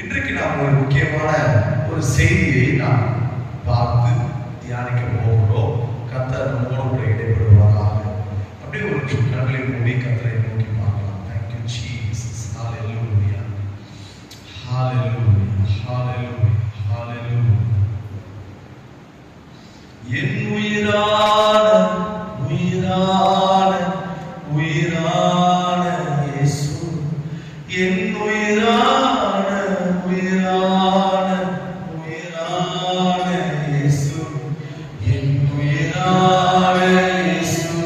இன்றைக்கு நாம் ஒரு முக்கியமான ஒரு செய்தியை நாம் பார்த்து தியானிக்க போகிறோம். கர்த்தர் நம்மோடு கூட இடைப்படுவாராக. அப்படியே ஒரு கண்களை மூடி கர்த்தரை நோக்கி பார்க்கலாம். Thank you Jesus. Hallelujah. Hallelujah. Hallelujah. Hallelujah. என் உயிரான உயிரான உயிரான இயேசு, என் உயிரான உயிரான உயிரான இயேசு, என் உயிரான இயேசு,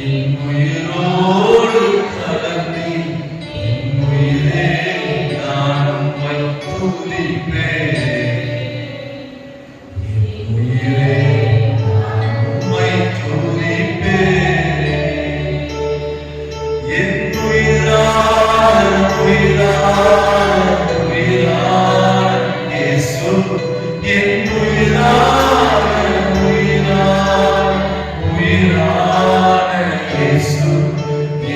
என் உயிரோடு கலந்து என் உயிரே நான் உம்மை துதிப்பேன். என் உயிரே நான் உம்மை துதிப்பேன். என் உயிரான உயிரான உயிரான இயேசு, என் உயிரான உயிரான உயிரான இயேசு,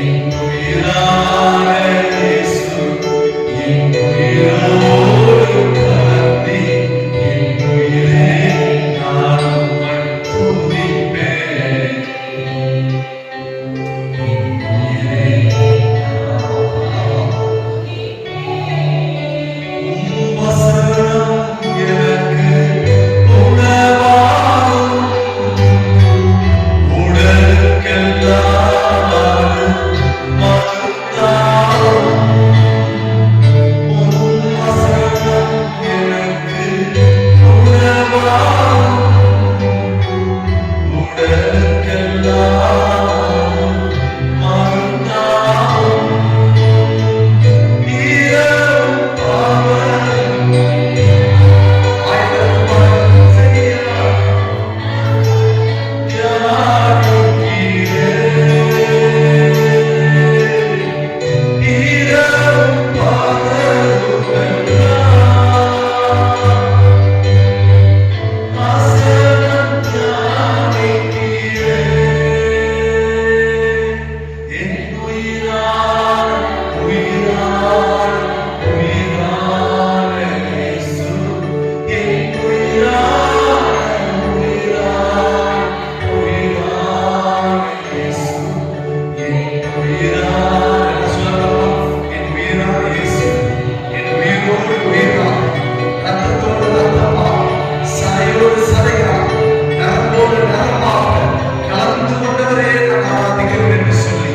என் உயிரான இயேசு, என் உயிரோடு கலந்து என் உயிரே நான் உம்மை துதிப்பேன். என் உயிரே உம் வசனம் எனக்கு உணவாகும், உடலுக்கெல்லாம் அது மருந்தாகும். உம் வசனம் எனக்கு உணவாகும், உடலுக்கெல்லாம் மருந்தாகும். இரவும் பகலும் ஆயத்தம் செய்யார் இரவும் பகலும் வசனம் தியானிக்கிறேன். என் உயிரான உயிரான உயிரான இயேசு, என் உயிரான உயிரான உயிரான இயேசு, என் உயிரான சொல்லலாம். என் உயிரான இயேசு, என் உயிரோடு உயிரான, ரத்தத்தோடு ரத்தமாக, சதையோடு சதையாக, நரம்போடு நரமாக கலந்து கொண்டவரே நான் ஆராதிக்கிறேன் என்று சொல்லி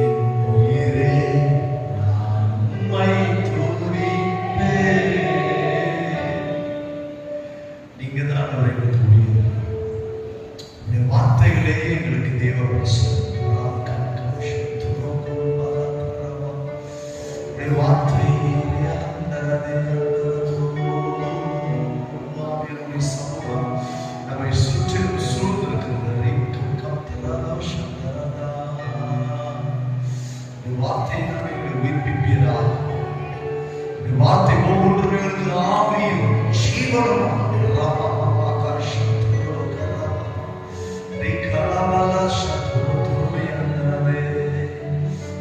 என் உயிரே நான் உம்மை துதிப்பேன். நீங்க தான் அவரை துதிப்பீர்கள். இந்த வார்த்தைகளே எங்களுக்கு தேவ பிரசன்னம். வார்த்தை சமூகம் நம்மை சுற்றிலும் சூழ்ந்திருக்கிறது. வார்த்தை நாம் எங்களை உயிர்ப்பிப்பீராக. வார்த்தை ஒவ்வொன்றும் எங்களுக்கு ஆவியும் ஜீவனும்.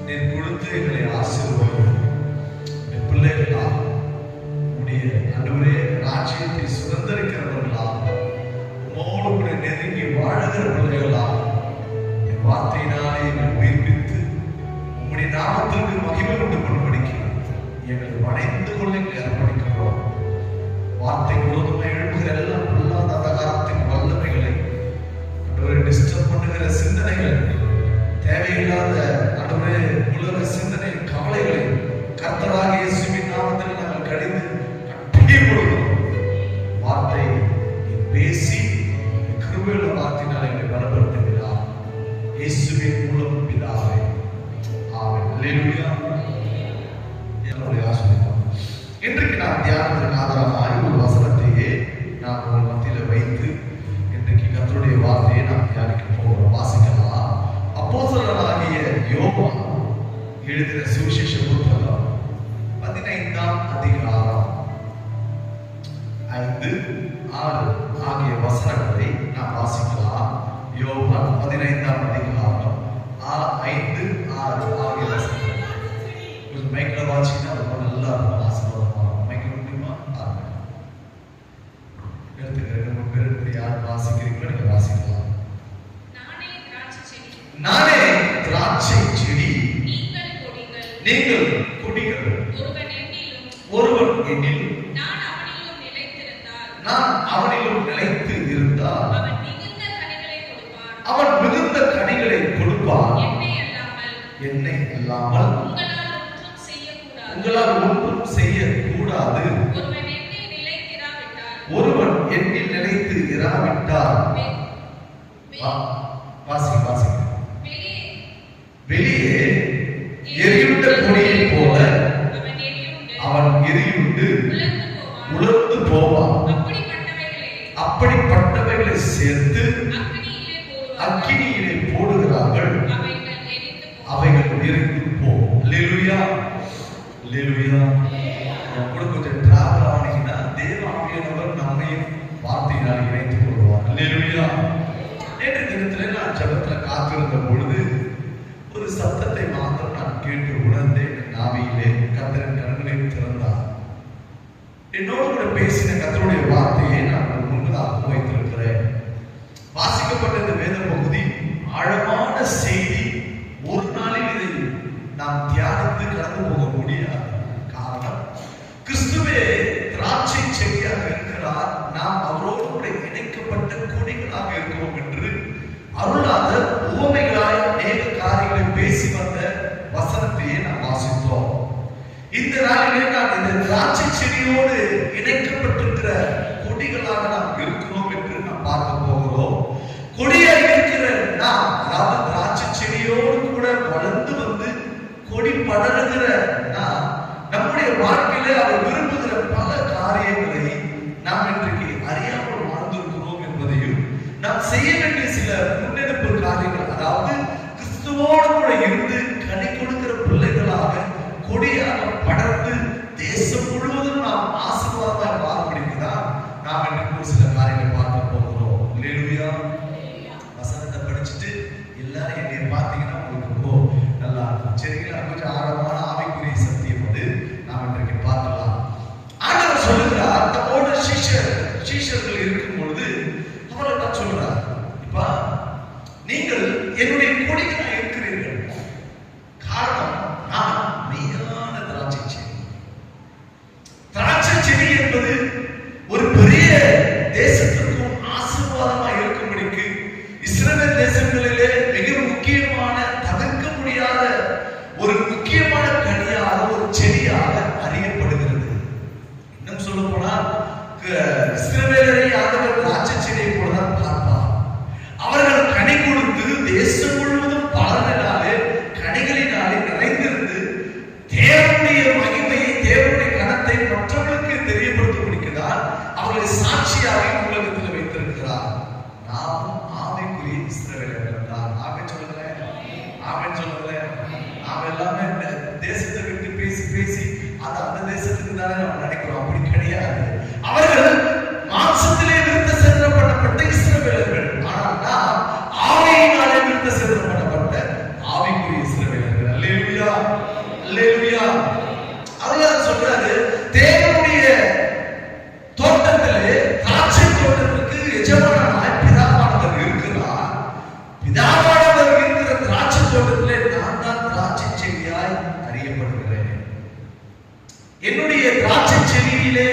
நீர் கொடுத்து எங்களை ஆசீர்வதியும். என் பிள்ளைகளா உடைய ஆண்டவரே ராஜ்யத்தை சுதந்திரிக்கிறவர்களா, உம்மோடு கூட நெருங்கி வாழுகிற பிள்ளைகளா, என் வார்த்தையினாலே எங்களை உயிர்ப்பித்து உம்முடைய நாமத்திற்கு மகிமை உண்டு கொள்படிக்கிறோம். எங்களை வணைந்து கொள்ள எங்களை அர்ப்பணிக்கிறோம். வார்த்தை விரோதமாக எழுப்புகிற எல்லாம் பொல்லாத அந்தகாரத்தின் வல்லமைகளை, ஆண்டவரே டிஸ்டர்ப் பண்ணுகிற சிந்தனைகள், தேவையில்லாத ஆண்டவரே உலக சிந்தனை கவலைகளை கர்த்தராகிய இயேசுவின் நாமத்தில் நாங்கள் கடிந்து கட்டி கொடுக்கிறோம். வார்த்தை நீ பேசி கிருபையுள்ள வார்த்தையினால் எங்களை பலப்படுத்துகிறார். இயேசுவின் மூலம் பிதாவே, ஆமென். அல்லேலூயா. என்னுடைய ஆசீர்வாதம். இன்றைக்கு நான் தியானத்திற்கு ஆதாரமாக ஒரு வசனத்தையே நான் உங்கள் மத்தியில் வைத்து இன்றைக்கு கர்த்தருடைய வார்த்தையை நாம் தியானிக்க போகிறோம். வாசிக்கலாம். அப்போஸ்தலனாகிய யோவான் எழுதின சுவிசேஷ புத்தகம் 15ஆம் அதிகாரம் 5, 6 ஆகிய வசனங்களை நாம் வாசிக்கலாம். யோவான் 15ஆம் அதிகாரம் 5, 6 ஆகிய வசனங்கள். ஒரு மைக்கில் வாசிங்கன்னா ரொம்ப நல்லா இருக்கும், ஆசீர்வாதமா இருக்கும். மைக்கில் முடியுமா? எடுத்துக்க 2 3 பேர் யார் வாசிக்கிறீங்களோ நீங்க வாசிக்கலாம். நானே திராட்சை செடி, நீங்கள் கொடிகள். ஒருவன் என்னிலும் நான் அவனிலும் நிலைத்து இருந்தால் அவன் மிகுந்த கனிகளை கொடுப்பான். என்னை அல்லாமல் உங்களால் ஒன்றும் செய்யக்கூடாது. ஒருவன் என்னில் நிலைத்து இராவிட்டால் வெளியே எரியுண்ட கொடியை போல அவன் எரியுண்டு உலர்ந்து போவான். அப்படிப்பட்டவைகளை சேர்த்து அக்கினியிலே போடுகிறார்கள், அவைகள் எரிந்து போகும். அல்லேலூயா, அல்லேலூயா. கூட கொஞ்சம் டிராவல் ஆனீங்கன்னா தேவ ஆவியானவர் நம்மையும் வார்த்தையினால் இணைத்துக் கொள்வார். அல்லேலூயா. நேற்று தினத்துல நான் ஜெபத்துல காத்திருந்த பொழுது ஒரு சத்தத்தை மாத்திரம் நான் கேட்டு உணர்ந்தேன். நாவியிலே கர்த்தரின் கண்களை திறந்தார். என்னோடு கூட பேசின கர்த்தருடைய வார்த்தையை நான் முன்பதாக வைத்திருக்கிறேன். வாசிக்கப்பட்ட இந்த வேத பகுதி ஆழமான செய்தி. ஒரு நாளில் இதை நாம் தியானித்து கடந்து போக முடியாது. காரணம், கிறிஸ்துவே திராட்சை செடியாக இருக்கிறார், நாம் அவரோடு கூட இணைக்கப்பட்ட கொடிகளாக இருக்கிறோம் என்று அருளாத உவமைகளாய் அநேக காரியங்களை பேசி வந்த வசனத்தையே நாம் வாசித்தோம். இந்த நாளிலே நாம் இந்த திராட்சை செடியோடு இணைக்கப்பட்டிருக்கிற கொடிகளாக நாம் இருக்கிறோம் என்று நாம் பார்க்க போகிறோம். கொடியாக இருக்கிற நாம், அதாவது திராட்சை செடியோடு கூட வளர்ந்து வந்து கொடி படருகிற நாம், நம்முடைய வாழ்க்கையில அவர் விரும்புகிற பல காரியங்களை நாம் இன்றைக்கு அறியாமல் வாழ்ந்திருக்கிறோம் என்பதையும், நாம் செய்ய வேண்டிய சில முன்னெடுப்பு காரியங்கள், அதாவது கிறிஸ்துவோடு கூட இருந்து கனி கொடுக்கிற பிள்ளைகளாக கொடியாக படர்ந்து தேசம் முழுவதும் நாம் ஆசீர்வாதமாக வாழப்படுகிறதா நாம் இன்றைக்கு ஒரு சில காரியங்களை பார்க்க போகிறோம். அல்லேலூயா. வசனத்தை படிச்சுட்டு எல்லாரும் என்னை பார்த்தீங்கன்னா உங்களுக்கு ரொம்ப நல்லா இருக்கும். சரிங்களா? கொஞ்சம் ஆழமான ஆவிக்குரிய சத்தியம் வந்து நாம் இன்றைக்கு பார்க்கலாம். ஆண்டவர் சொல்லுகிறார், தம்மோட சீஷர்கள் இருக்கும் பொழுது அவரை தான் சொல்றார், இப்ப நீங்கள் என்னுடைய கொடிகளாக இருக்கிறீர்கள். காரணம், நான் மெய்யான திராட்சை செடி. திராட்சை செடி என்பது ஒரு பெரிய தேசத்திற்கும் ஆசீர்வாதமாக இருக்கும்படிக்கு இஸ்ரவேல் தேசங்களிலே மிக முக்கியமான, தவிர்க்க முடியாத ஒரு முக்கியமான கனியாக, ஒரு செடியாக அறியப்படுகிறது. இன்னும் சொல்ல போனால் இஸ்ரவேலரை ஆண்டவர் திராட்சை செடியை போலதான் பார்ப்பார். அவர்கள் கனி கொடுத்து தேசம் முழுவதும் பலனினாலே, கனிகளினாலே நிறைந்திருந்து தேவனுடைய மகிமையை, தேவனுடைய கனத்தை மற்றவர்களுக்கு தெரியப்படுத்த முடிக்கிறார். அவர்களை சாட்சியாக உலகத்தில் வைத்திருக்கிறார். நாமும் ஆவிக்குரிய இஸ்ரவேலர்கள் தான். ஆமென் சொல்லுங்களேன், ஆமென் சொல்லுங்களேன். நாம் எல்லாமே தேசத்தை விட்டு பேசி பேசி அது அந்த தேசத்துக்கு தானே நம்ம நினைக்கிறோம். அப்படி கிடையாது. அவர்கள் மாம்சத்திலே விருத்த சேதனம் பண்ணப்பட்ட இஸ்ரவேலர்கள். ஆனால் நாம் ஆவியினாலே விருத்த சேதனம் பண்ணப்பட்ட ஆவிக்குரிய இஸ்ரவேலர்கள். அல்லேலூயா, அல்லேலூயா. அவர் சொல்றாரு, தேவனுடைய தோட்டத்திலே, திராட்சை தோட்டத்திற்கு எஜமானனாய் பிதாவானவர் இருக்கிறார். பிதாவானவர் இருக்கிற திராட்சை தோட்டத்திலே நான் தான் திராட்சை செடியாய் அறியப்படுகிறேன். என்னுடைய திராட்சை செடியிலே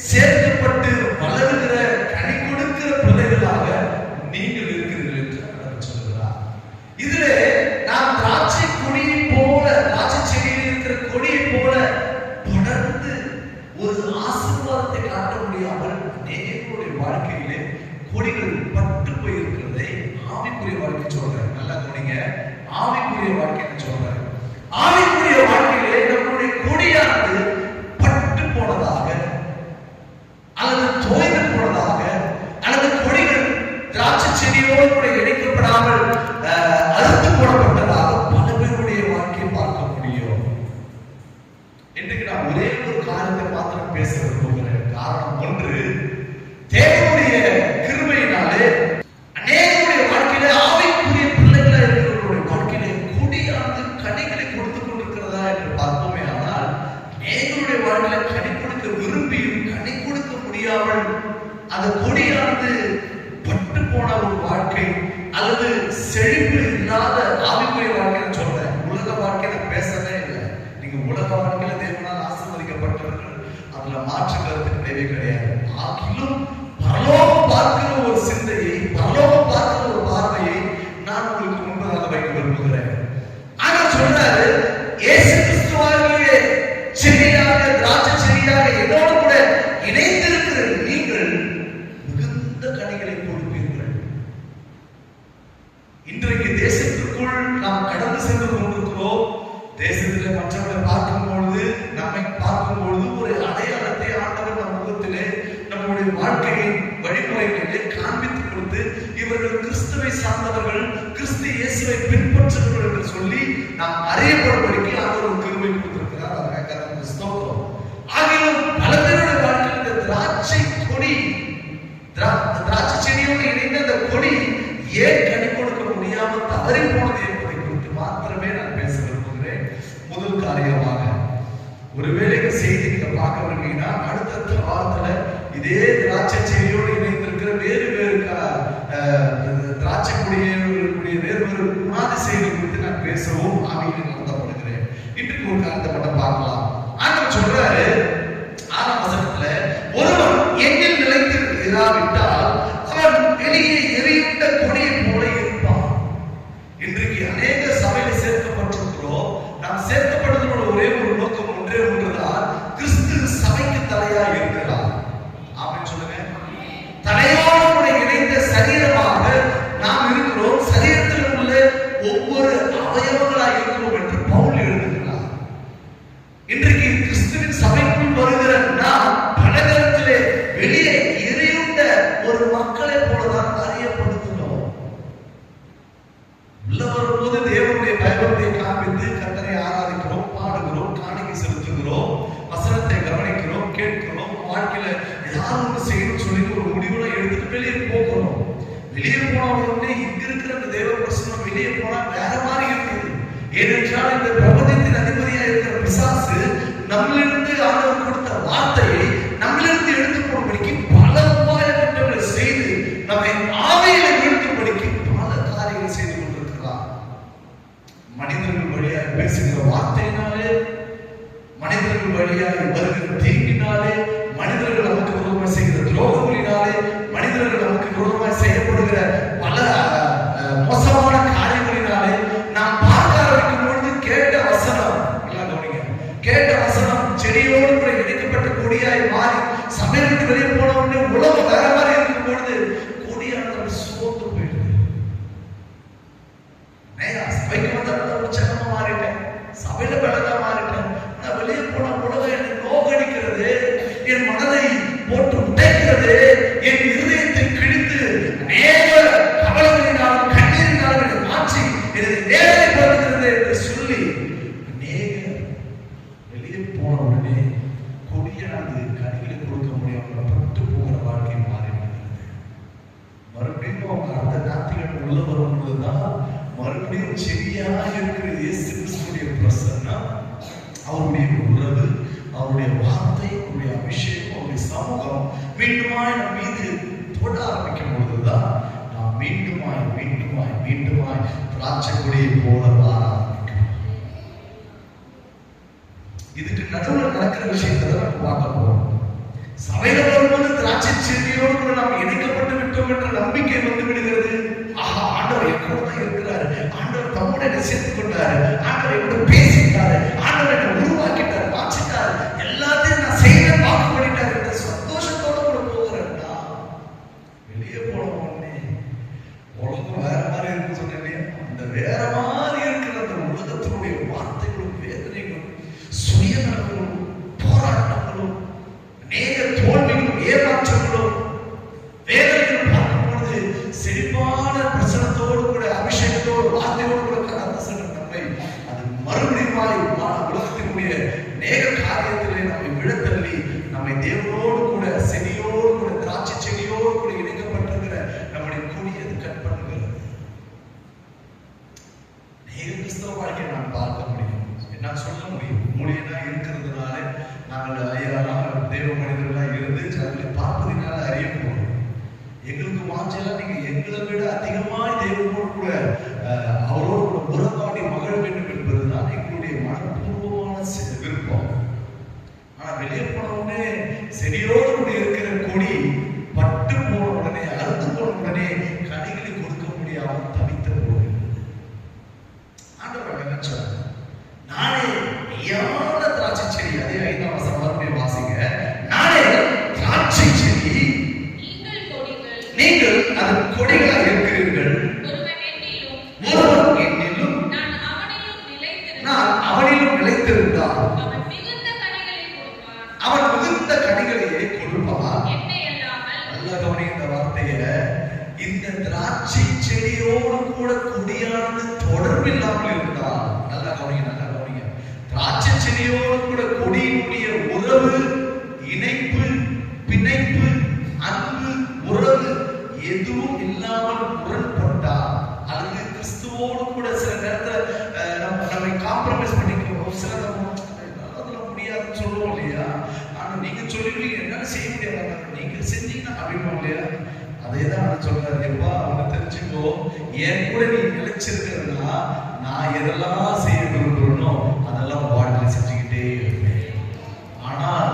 சேர்க்கப்பட்டு வளருகிற, கனி கொடுக்கிற பிள்ளைகளாக நீங்கள் இருக்கிறீர்கள் என்று அவர் சொல்கிறார். இதிலே நாம் திராட்சை கொடியை போல, திராட்சை செடியில் இருக்கிற கொடியை போல படர்ந்து ஒரு ஆசீர்வாதத்தை காட்ட முடியாமல் அநேகருடைய வாழ்க்கையிலே கொடிகள் பட்டு போயிருக்கிறதை ஆவிக்குரிய வாழ்க்கை சொல்றேன். நல்லா கவனிங்க, ஆவிக்குரிய வாழ்க்கைன்னு சொல்றேன். ஆவிக்குரிய வாழ்க்கையிலே நம்முடைய கொடியானது பட்டு போனதாக, அல்லது தோய்ந்து போனதாக, அல்லது கொடிகள் திராட்சை செடியோடு கூட இணைக்கப்படாமல் அறுத்து போடப்பட்டதாக பல பேருடைய வாழ்க்கையை பார்க்க முடியும். இன்றைக்கு நான் ஒரே ஒரு காரியத்தை மாத்திரம் பேச விரும்புகிறேன். காரணம் ஒன்று, தேவனுடைய கிருபையினாலே அநேகருடைய வாழ்க்கையில, ஆவிக்குரிய பிள்ளைகளா இருக்கிறவருடைய வாழ்க்கையில இல்லாத ஆவிக்குரிய வாழ்க்கையை சொல்றேன், உலக வாழ்க்கையில பேசவே இல்லை. நீங்க உலக வாழ்க்கையில தேவனால் ஆசீர்வதிக்கப்பட்டவர்கள், அதுல மாற்று கருத்து கிடையவே கிடையாது. ஆகிலும் பரலோகம் பார்க்கிற ஒரு சிந்தையை, பரலோகம் பார்க்கிற ஒரு பார்வையை நான் உங்களுக்கு முன்பதாக வைக்க விரும்புகிறேன். ஆனா சொல்றாரு, இயேசு கிறிஸ்துவாகிய செடியாக, திராட்சை செடியாக என்னோடு கூட இணைந்திருக்கிற நீங்கள் மிகுந்த கனிகளை கொடுப்பீர்கள். இன்றைக்கு தேசத்திற்குள் நாம் கடந்து சென்று கொண்டிருக்கிறோம். தேசத்தில் மற்றவர்களை பார்க்கும் பொழுது, நம்மை பார்க்கும் பொழுது ஒரு அடையாளத்தை ஆண்டவர் நம் முகத்திலே, நம்முடைய வாழ்க்கையின் வழிமுறைகளிலே காண்பித்துக் கொடுத்து, இவர்கள் கிறிஸ்துவை சார்ந்தவர்கள், கிறிஸ்து இயேசுவை பின்பற்றுபவர்கள் என்று சொல்லி நாம் அறியப்படும்படிக்கு ஆண்டவர் ஒரு கிருபை கொடுத்திருக்கிறார். அதற்காக ஸ்தோத்திரம். ஆகிலும் பல பேருடைய வாழ்க்கையில் இந்த திராட்சை கொடி, திராட்சை செடியோடு இணைந்த அந்த கொடி ஏன் கனி கொடுக்க முடியாமல் தவறி போனது என்பதை குறித்து மாத்திரமே நான் பேச விரும்புகிறேன். முதல் காரியமாக, ஒருவேளை இந்த செய்தி நீங்க பார்க்க விரும்பீங்கன்னா, அடுத்த வாரத்துல இதே திராட்சை செடியோடு இணைந்திருக்கிற வேறு வேறு திராட்சை கொடியுடைய வேறு வேறு குணாதிசயங்கள் குறித்து நான் பேசவும் ஆவியில் நடத்தப்படுகிறேன். இன்றைக்கு ஒரு காரியத்தை மட்டும் பார்க்கலாம். ஆண்டவர் சொல்றாரு 6ஆம் வசனத்துல, ஒருவன் எங்கில் நிலைத்து இராவிட்டால் அவன் வெளியே எரியுண்ட கொடியை போல இருப்பான். இன்றைக்கு அநேக சபையில சேர்க்கப்பட்டிருக்கிறோம். நாம் சேர்க்கப்படுவதோட ஒரே ஒரு நோக்கம் ஒன்றே ஒன்றுதான், கிறிஸ்து சபைக்கு தலையா இருக்கிறார். ஆமென் சொல்லுங்க. தலையோடு கூட இணைந்த சரீரமாக நாம் இருக்கிறோம். சரீரத்தில் உள்ள ஒவ்வொரு அவயவங்களாக இருக்கிறோம் என்று பவுல் எழுதுகிறார். இன்றைக்கு கிறிஸ்துவின் சபைக்குள் வருகிற நாம் பலதரத்திலே வெளியே எரியுண்ட ஒரு மக்களை போலதான் அறியப்படுகிறோம். உள்ள வரும்போது தேவனுடைய பயபக்தியை காண்பித்து கர்த்தரை ஆராதிக்கிறோம், பாடுகிறோம், காணிக்கை செலுத்துகிறோம், வசனத்தை கவனிக்கிறோம், கேட்கிறோம், வாழ்க்கையில ஏதாவது ஒன்று செய்யணும் சொல்லி ஒரு முடிவுல எடுத்துட்டு வெளியே போகிறோம். வெளியே போன உடனே இங்க இருக்கிற அந்த தேவ பிரசன்னம் வெளியே போனா வேற மாதிரி இருக்குது. ஏனென்றால் இந்த பிரபஞ்சத்தின் அதிபதியா இருக்கிற பிசாசு நம்மளிருந்து ஆண்டவர் கொடுத்த வார்த்தையை நம்மளிருந்து எடுத்து போடும்படிக்கு பல உபாய திட்டங்களை செய்து நம்மை ஆவியில வீழ்த்தும்படிக்கு பல காரியங்களை செய்து கொண்டிருக்கிறார். மனிதர்கள் வழியாக பேசுகிற வார்த்தையினாலே, மனிதர்கள் வழியாக வருகிற தீங்கினாலே, மனிதர்கள் நமக்கு விரோதமாக செய்கிற துரோகங்களினாலே, மனிதர்கள் நமக்கு விரோதமாக செய்யப்படுகிற பல மோசமான காரியங்களினாலே நாம் பார்க்க ஆரம்பிக்கும் பொழுது கேட்ட வசனம், கேட்ட வசனம் செடியோடு கூட இணைக்கப்பட்ட கொடியாய் மாறி சபையை விட்டு வெளியே போன உடனே உலகம் வேற மாதிரி இருக்கும் பொழுது கொடியானது சோர்ந்து போயிடுது. சபைக்கு வந்த உற்சாகமா மாறிட்டேன், சபையில பலதா மாறிட்டேன். நான் வெளியே போன உலகம் என்னை நோக்கடிக்கிறது, என் மனதை போட்டு உடைக்கிறது, என் இருதயத்தை கிழித்து அநேக கவலைகளினாலும் கண்ணீரினாலும் என்னை மாற்றி என்னை வேதனைப்படுத்துகிறது என்று சொல்லி அநேக வெளியே போன உடனே கொடியானது கனிகளை கொடுக்க முடியாமல் பட்டு போகிற வாழ்க்கை மாறிவிடுகிறது. மறுபடியும் அவங்க அந்த நாத்திகள் உள்ள வரும்பொழுதுதான் மறுபடியும் செடியாக இருக்கிற இயேசு கிறிஸ்துடைய பிரசன்னம், அவருடைய உறவு, அவருடைய வார்த்தை, அவருடைய அபிஷேகம், அவருடைய சமூகம் மீண்டுமாய் நம் மீது தொட ஆரம்பிக்கும் பொழுதுதான் நாம் மீண்டுமாய் மீண்டுமாய் மீண்டுமாய் திராட்சை கொடியை போல மாற ஆரம்பிக்கிறோம். இதுக்கு நடுவில் நடக்கிற விஷயத்தை நம்ம பார்க்க போறோம். சபையில வரும்போது திராட்சை செடியோடு கூட நாம் இணைக்கப்பட்டு விட்டோம் என்ற நம்பிக்கை வந்து விடுகிறது. ஆஹா, ஆண்டவர் என்னோட தான் இருக்கிறாரு, ஆண்டவர் தம்மோட என்னை சேர்த்துக் கொண்டாரு, ஆண்டவர் என்னோட பேசிட்டாரு, ஆண்டவர் என்னை உருவாக்கிட்டாரு, மாற்றிட்டாரு, எல்லாத்தையும் நான் செய்ய வாக்கு பண்ணிட்டாரு என்ற சந்தோஷத்தோட கூட போகிறேன்னா, வெளியே போன உடனே உலகம் வேற மாதிரி இருக்கு சொன்னேன். அந்த வேற மாதிரி இருக்கிற அந்த உலகத்தினுடைய வார்த்தைகளும் வேதனைகளும் சுயநலங்களும் போராட்டங்களும் அநேக தோல்விகளும் ஏமாற்றங்களும் வேதனைகளும் பார்க்கும் பொழுது செழிப்பான பிரசனத்தோடு கூட அபிஷேகத்தோடு வார்த்தையோடு கூட கடந்து சென்ற நம்மை அது மறுபடியும் உலகத்தினுடைய அநேக காரியத்திலே நம்மை விழத்தள்ளி நம்மை தேவனோடு கூட செடியோடு கூட திராட்சை செடியோடு கூட இணைக்கப்பட்டிருக்கிற நம்முடைய கொடியை கட் பண்ணுகிறது. அநேக கிறிஸ்தவ வாழ்க்கையை நாம் பார்க்க முடியும், என்ன சொல்ல முடியும். மூலியனா இருக்கிறதுனால நாங்கள் ஐயா தேவ மனிதர்களாக இருந்து அவர்களை பார்ப்பதினால அறிய போகிறோம். எங்களுக்கு வாஞ்செல்லாம் நீங்க எங்களை விட அதிகமாய் தேவனோடு கூட அவரோடு கூட உறவாடி மகிழ வேண்டும் என்பதுதான் எங்களுடைய மனப்பூர்வமான விருப்பம். ஆனா வெளியே போன உடனே செடியோடு கூட இருக்கிற கொடி பட்டு போன உடனே அறுத்து போன உடனே கனிகளை கொடுக்க முடியாமல் தவித்த போகிறது. ஆண்டவர் நினைச்சார், நானே மெய்யான திராட்சை செடி. அதே 5ஆம் வசனம் வாசிங்க. நானே திராட்சை செடி, நீங்கள் அது கொடிகளாக இருக்கிறீர்கள். ஒருவன் என்னிலும் நான் அவனிலும் நிலைத்திருந்தால் அவன் மிகுந்த கனிகளையே கொடுப்பான். நல்ல கவனி இந்த வார்த்தைய. இந்த திராட்சை செடியோடு கூட கொடியானது தொடர்பில்லாமல் இருந்தால், நல்ல கவனிங்க, நல்ல கவனிங்க. திராட்சை செடியோடு கூட கொடியினுடைய உறவு, இணைப்பு, பிணைப்பு, அன்பு, உறவு எதுவும் இல்லாமல் முரண்பட்டால், அல்லது கிறிஸ்துவோடு கூட சில நேரத்தில் நம்மை காம்ப்ரமைஸ் பண்ணிக்கிறோம், சில அதெல்லாம் முடியாதுன்னு சொல்லுவோம் இல்லையா? ஆனா நீங்க சொல்லுவீங்க, என்னால செய்ய முடியாது, நீங்க செஞ்சீங்கன்னா அப்படின்னு இல்லையா? அதே தான் சொல்றாரு. எப்பா அவங்க தெரிஞ்சுக்கோ, என் கூட நீ நிலைச்சிருக்கிறதுனா நான் எதெல்லாம் செய்ய விரும்புறனோ அதெல்லாம் வாழ்க்கையில செஞ்சுக்கிட்டே இருப்பேன். ஆனால்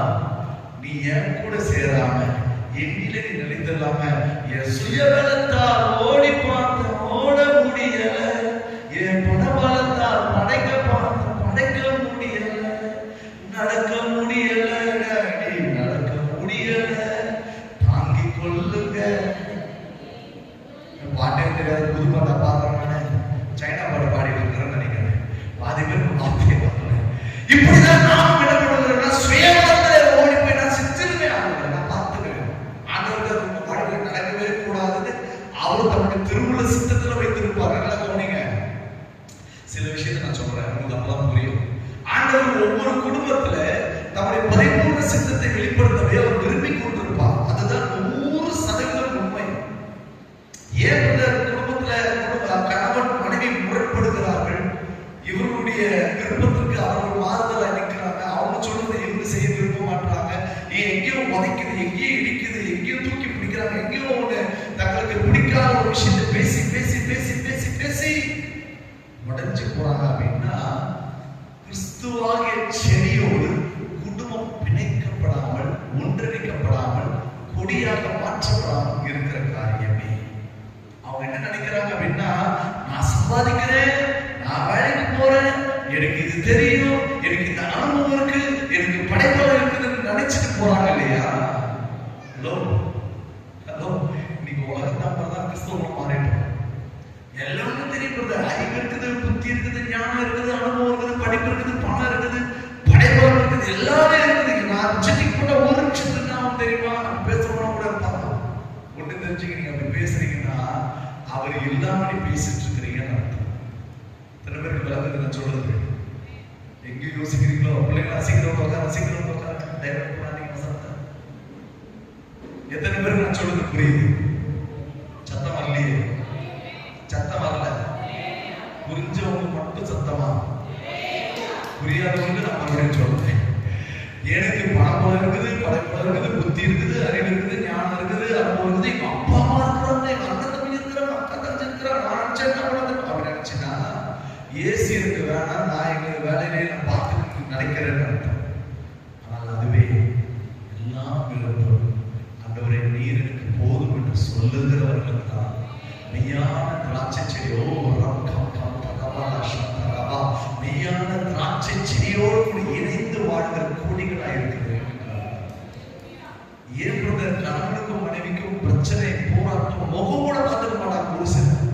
நீ என் கூட சேராம என்னில நீ நிலைத்தில்லாம என் சுயபலத்தால் ஓடி பார்த்த ஓட முடியல, என் பணபலத்தால் படைக்க பார்த்த படைக்க முடியல, நடக்க முடியல, நடக்க முடியல, தாங்கிக் கொள்ளுங்க. பாட்டே தெரியாது, புது பாட்டை பாடுறாங்க, சைனா பாட்டு பாடி இருக்கிறேன்னு நினைக்கிறேன். பாதி பேருக்கு பாட்டே பாடல. இப்படிதான் நாம் என்ன பண்ணுறோம்னா, சுயபலத்துல ஓடி போய் நான் செஞ்சிருவேன், நான் பார்த்துக்கிறேன், ஆண்டவருக்கு வாழ்க்கை நடக்கவே கூடாதுன்னு அவர் தன்னுடைய திருவுள்ள சித்தத்துல வைத்திருப்பார். நல்லா கவனிங்க, சில விஷயத்தை நான் சொல்றேன், உங்களுக்கு அப்பதான் புரியும். ஆண்டவர் ஒவ்வொரு குடும்பத்துல தன்னுடைய பரிபூர்ண சித்தத்தை வெளிப்படுத்தவே அவர் விரும்பி கொண்டிருப்பார். அதுதான் 100% உண்மை. ஏன் குடும்பத்துல கணவன் மனைவி முரண்படுகிறார்கள், இவர்களுடைய விருப்பத்திற்கு அவர்கள் மாறுதலா நிற்கிறாங்க, அவங்க சொல்றதை இவங்க செய்ய விரும்ப மாட்டாங்க, எங்கேயோ உதைக்குது, எங்கேயோ இடிக்குது, எங்கேயோ தூக்கி பிடிக்கிறாங்க, எங்கேயோ ஒண்ணு தங்களுக்கு பிடிக்காத ஒரு விஷயத்தை பேசி பேசி பேசி பேசி பேசி உடைஞ்சு போறாங்க. அப்படின்னா கிறிஸ்துவாகிய செடியோடு குடும்பம் பிணைக்கப்படாமல், ஒன்றிணைக்கப்படாமல், கொடியாக மாற்றப்படாமல் இருக்கிற காரியமே. அவங்க என்ன நினைக்கிறாங்க அப்படின்னா, நான் சம்பாதிக்கிறேன், நான் வேலைக்கு போறேன், எனக்கு இது தெரியும், எனக்கு இந்த அனுபவம் இருக்கு, எனக்கு படைப்பாளர் இருக்குதுன்னு நினைச்சிட்டு போறாங்க இல்லையா? ஹலோ ஹலோ, இன்னைக்கு உலகத்தான் தான் கிறிஸ்தவம் மாறிட்டோம். எல்லாருக்கும் தெரியும், அறிவு இருக்குது, புத்தி இருக்குது, ஞானம் இருக்குது, அனுபவம் இருக்குது, படிப்பு இருக்குது, பணம் இருக்குது, படைப்பாளர் இருக்குது, எல்லாமே இருக்குது. நான் செட்டிக்கு போட்ட ஒரு நிமிஷத்துக்கு நான் தெரியுமா, நான் பேசுறோம் கூட இருந்தாங்க ஒண்ணு தெரிஞ்சுக்கிறீங்க. அப்படி பேசுறீங்கன்னா அவர் இல்லாம நீ பேசிட்டு இருக்கிறீங்கன்னு அர்த்தம். சில பேருக்கு விளக்குது நான் சொல்றது. எங்கேயும் யோசிக்கிறீங்களோ, பிள்ளைங்க ரசிக்கிறவங்க உட்கார, ரசிக்கிறவங்க உட்கார, டைவர்ட் பண்ணாதீங்க வசனத்தை. எத்தனை பேருக்கு நான் சொல்றது புரியுது? சத்தம் வரலையே, சத்தம் வரல. புரிஞ்சவங்க மட்டும் சத்தமா, புரியாதவங்க நான் மறுபடியும் சொல்றேன். எனக்கு பணம் இருக்குது, படைப்பு இருக்குது, புத்தி இருக்குது, அறிவு இருக்குது, ஞானம் இருக்குது, அனுபவம் இருக்குது, எங்க அப்பா அம்மா இருக்கிறாங்க, எங்க அண்ணன் தம்பி இருக்கிறாங்க, அக்கா தங்கச்சி இருக்கிறாங்க, நான் நினைச்சேன் அப்படி நினைச்சுன்னா ஏசி இருக்கு வேணாம், நான் எங்க வேலையிலே நான் பார்த்து நினைக்கிறேன்னு அர்த்தம். ஆனால் அதுவே எல்லாம் விரும்பும். ஆண்டவரே நீர் எனக்கு போதும் என்று சொல்லுகிறவர்கள் தான் மெய்யான திராட்சை செடியோ மெய்யான திராட்சை செடியோடு இணைந்து வாழ்கிற கோடிகளாக இருக்கிறது. ஏற்படுற கணவனுக்கும் மனைவிக்கும் பிரச்சனை, போராட்டம், முகம் கூட பார்த்துக்க மாட்டாங்க. ஒரு சிலர்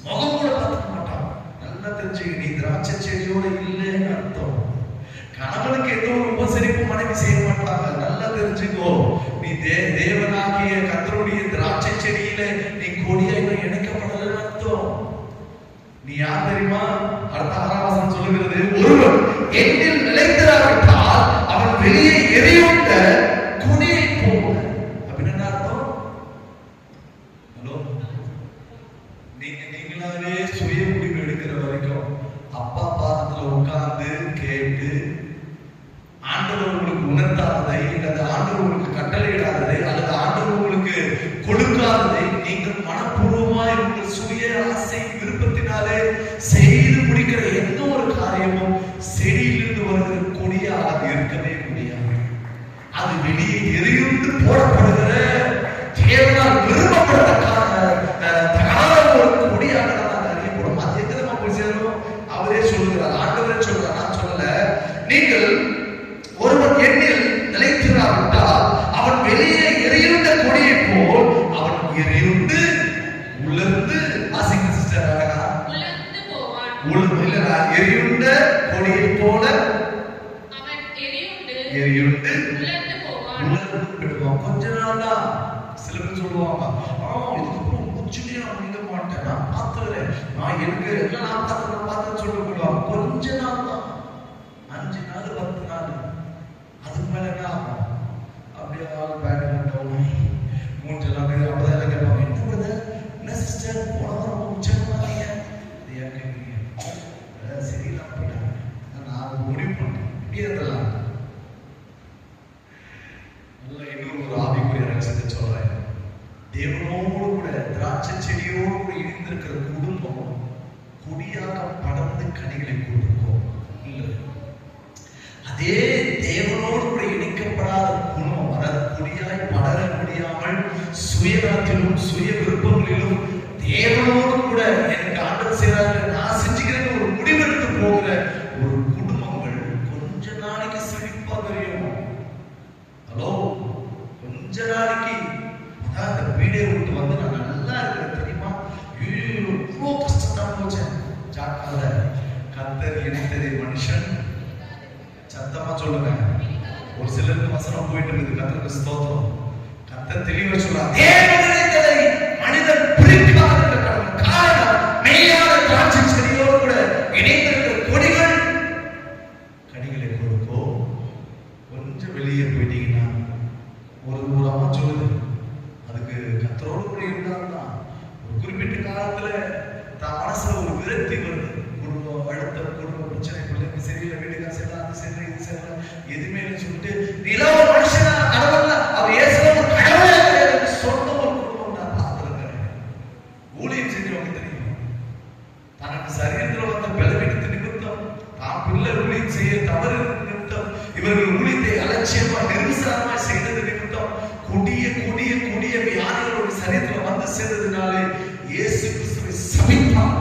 முகம் கூட பார்த்துக்க மாட்டாங்க. நல்லா தெரிஞ்சுக்க, நீ திராட்சை செடியோட இல்லைன்னு அர்த்தம். கணவனுக்கு எந்த ஒரு உபசரிப்பு மனைவி செய்ய மாட்டாங்க. நல்லா தெரிஞ்சுக்கோ, நீ தேவனாகிய கர்த்தருடைய திராட்சை செடியில நீ கொடியாக இணைக்கப்படலன்னு அர்த்தம். நீ யார் தெரியுமா? அடுத்த 6ஆம் வசனம் சொல்லுகிறது, ஒருவன் என்னில் நிலைத்திராவிட்டால் அவன் வெளியே எரியுண்ட கொடியை போல. அப்படின்னு என்ன அர்த்தம்? ஹலோ, நீங்களாவே சுய முடிவு எடுக்கிற வரைக்கும் அப்பா பாதத்துல உட்கார்ந்து கேட்டு ஆண்டவர் உங்களுக்கு உணர்த்தாததை, அல்லது ஆண்டவர் உங்களுக்கு கட்டளையிடாததை, அல்லது ஆண்டவர் உங்களுக்கு செய்து முடிக்கிற எந்த ஒரு காரியமும் செடியிலிருந்து வருகிற கொடியாக அது இருக்கவே முடியாது. அது வெளியே எரியுண்டு போடப்படுகிற தேவனால் விரும்பப்பட்டதற்கான ஒரு கொடியாக தான் அது அறியப்படும். அது எங்க நம்ம போய் சேரும்? அவரே சொல்லுகிறார், ஆண்டவரே சொல்றார், நான் சொல்லல. நீங்கள் ஒருவன் எண்ணில் நிலைத்திராவிட்டால் அவன் வெளியே எரியுண்ட கொடியை போல் அவன் எரியுண்டு உலர்ந்து வாசிங்க சிஸ்டர், அழகா உலர்ந்து போவான். எரியுண்ட கொடியை போல அவன் எரியுண்டு உலர்ந்து போவான். கொஞ்ச நாள் தான். சில பேர் சொல்லுவாங்க, இதுக்கப்புறம் மூச்சுலயே நான் நிக்க மாட்டேன், நான் பார்த்துக்கிறேன், நான் எனக்கு எல்லாம் நான் பார்த்து சொல்லுவாங்க. கொஞ்ச நாள் தான், 5 நாள் 10 நாள், அதுக்கு மேல என்ன ஆகும்? அப்படியே ஆள் பேக் டவுன் மூஞ்செல்லாம் அப்பதான் எல்லாம் கேட்பாங்க, என்ன சிஸ்டர் போன வாரம் உச்சமாதீங்க சரியில்லாம் போயிட்டாங்க. நான் முடிவு பண்ணேன் இப்படியே இருந்தலாம். நல்லா இன்னொரு ஒரு ஆவிக்குரிய ரகசியத்தை சொல்றேன். தேவனோடு கூட திராட்சை செடியோடு கூட இணைந்திருக்கிற குடும்பம் கொடியாக படர்ந்து கனிகளை கொடுக்கும். இல்லை, அதே தேவனோடு கூட இணைக்கப்படாத குணம் கொடியாய் படர முடியாமல் சுயநலத்திலும் சுய விருப்பங்களிலும் தேவனோடு கூட எனக்கு ஆண்டவர் செய்றாரு நான் செஞ்சுக்கிறேன்னு ஒரு முடிவெடுத்து போகிற ஒரு குடும்பங்கள் கொஞ்ச நாளைக்கு செழிப்பா தெரியும். ஹலோ, கொஞ்ச நாளைக்கு அந்த வீடை விட்டு வந்து நான் நல்லா இருக்கிறேன் தெரியுமா, இவ்வளோ கஷ்டத்தான் போச்சேன். ஜாக்கிரதை, கர்த்தர் இணைத்ததை மனுஷன் சத்தமா சொல்லுங்க. ஒரு சிலருக்கு வசனம் போயிட்டு இருக்குது, கர்த்தருக்கு ஸ்தோத்திரம். கர்த்தர் தெளிவா சொல்றார், தேவன் இணைத்ததை மனிதன் பிரிக்காத காரணம் மெய்யான திராட்சை செடியோடு கூட இணைந்திருக்கிற கொடிகள் கனிகளை கொடுக்கும். கொஞ்சம் வெளியே போயிட்டீங்கன்னா ஒரு அம்மா சொல்லுது, அதுக்கு கர்த்தரோடு கூட இருந்தால்தான். ஒரு குறிப்பிட்ட காலத்துல தான் மனசுல ஒரு விரக்தி வருது. குடும்பம் அழுத்தம், குடும்ப பிரச்சனை, பிள்ளைங்க சரியில்லை, வீட்டுக்கார சரியில்லை, அது சரியில்லை, இது சரியில்லை, எதுவுமே சொல்லிட்டு நிலவ மனுஷனா கடவுள் அவர் ஏசுல ஒரு கடவுளே சொந்த ஒரு குடும்பம் நான் பார்த்திருக்கிறேன். ஊழியம் செஞ்சவங்க தெரியும், தனக்கு சரீரத்தில் வந்த பலவீனத்து நிமித்தம் தான் பிள்ளை ஊழியம் செய்ய தவறு நிமித்தம் இவர்கள் ஊழியத்தை அலட்சியமா நிர்விசாரமா செய்தது நிமித்தம் கொடிய கொடிய கொடிய வியாதிகளோட சரீரத்தில் வந்து சேர்ந்ததுனாலே இயேசு கிறிஸ்துவை சபித்தார்.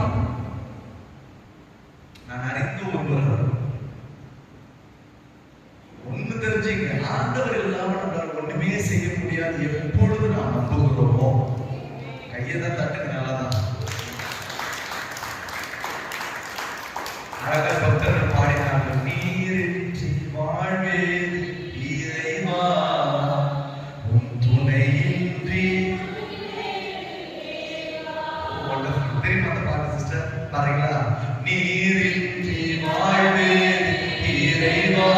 நான் அறிந்த ஒருவர் ஒண்ணு தெரிஞ்சுங்க, ஆண்டவர் இல்லாம நம்மளால ஒண்ணுமே செய்ய முடியாது. எப்பொழுது நாம் நம்புகிறோமோ கையை தான் தட்டுங்க. நல்லாதான் அழகா பக்தர்கள் பாடினார்கள், நீரின்றி வாழ்வே இறைவா உன் துணையின்றி. தெரியுமா அந்த பாட்டு சிஸ்டர்? பாருங்களா, நீரின்றி வாழ்வே இறைவா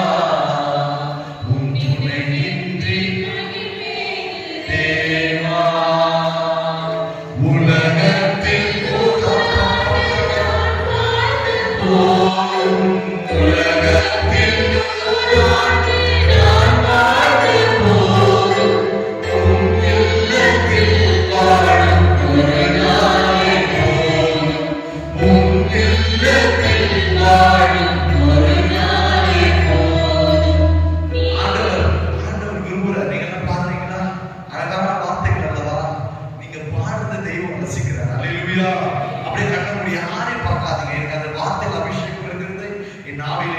உன் துணையின்றி தேவா உலகத்தில் அப்படியே கண்ண முடிய யாரையும் பார்க்காதீங்க. எனக்கு அந்த வார்த்தையில் அபிஷேகம் இருக்கிறது, என் நாவில்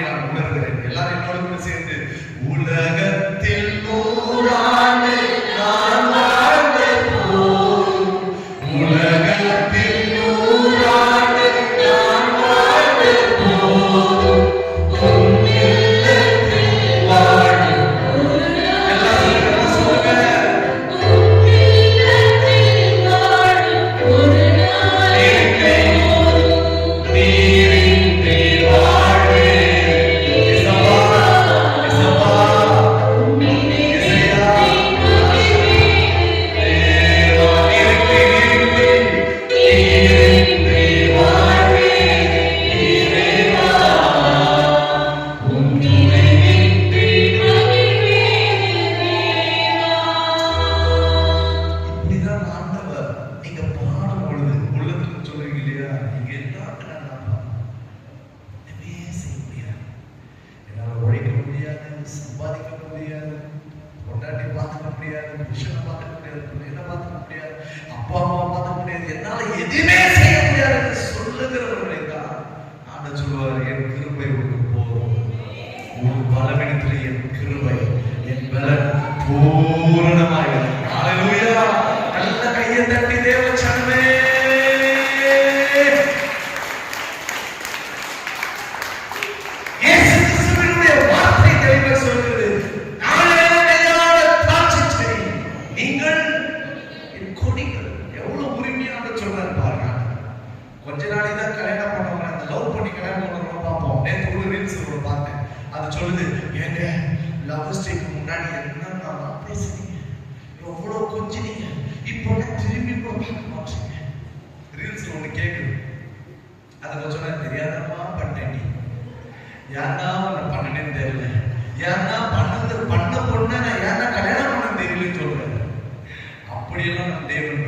கிருபை உங்களுக்கு போதும். உன் பலவீனத்தில் என் கிருபை, என் பலன் பூரணமாக. ஹல்லேலூயா. நல்ல கையை தட்டி தேவ சனமே, இயேசு கிறிஸ்துவினுடைய வார்த்தை தெளிவாக சொல்கிறது, நீங்கள் என் கொடிகள். எவ்வளவு உரிமையான சொல்றாரு பாருங்க. கொஞ்ச நாளை தான் கல்யாணம் பண்ணவங்க அந்த லவ் பண்ணி கல்யாணம் பண்றவங்க பார்ப்போம். நேற்று ஒரு ரீல்ஸ் ஒரு பார்த்தேன். அது சொல்லுது, ஏங்க லவ் ஸ்டேக்கு முன்னாடி என்ன பேசுறீங்க, எவ்வளவு கொஞ்சினீங்க, இப்போ திரும்பி கூட பார்க்க மாட்டீங்க. ரீல்ஸ் ஒண்ணு கேக்குது, அதை கொஞ்சம் நான் தெரியாதமா பண்ணேன், யாரா பண்ணனேன்னு தெரியல, யாரா பண்ண பொண்ணு நான் யாரா கல்யாணம் பண்ண தெரியலன்னு சொல்றேன். அப்படியெல்லாம் நம் தேவன்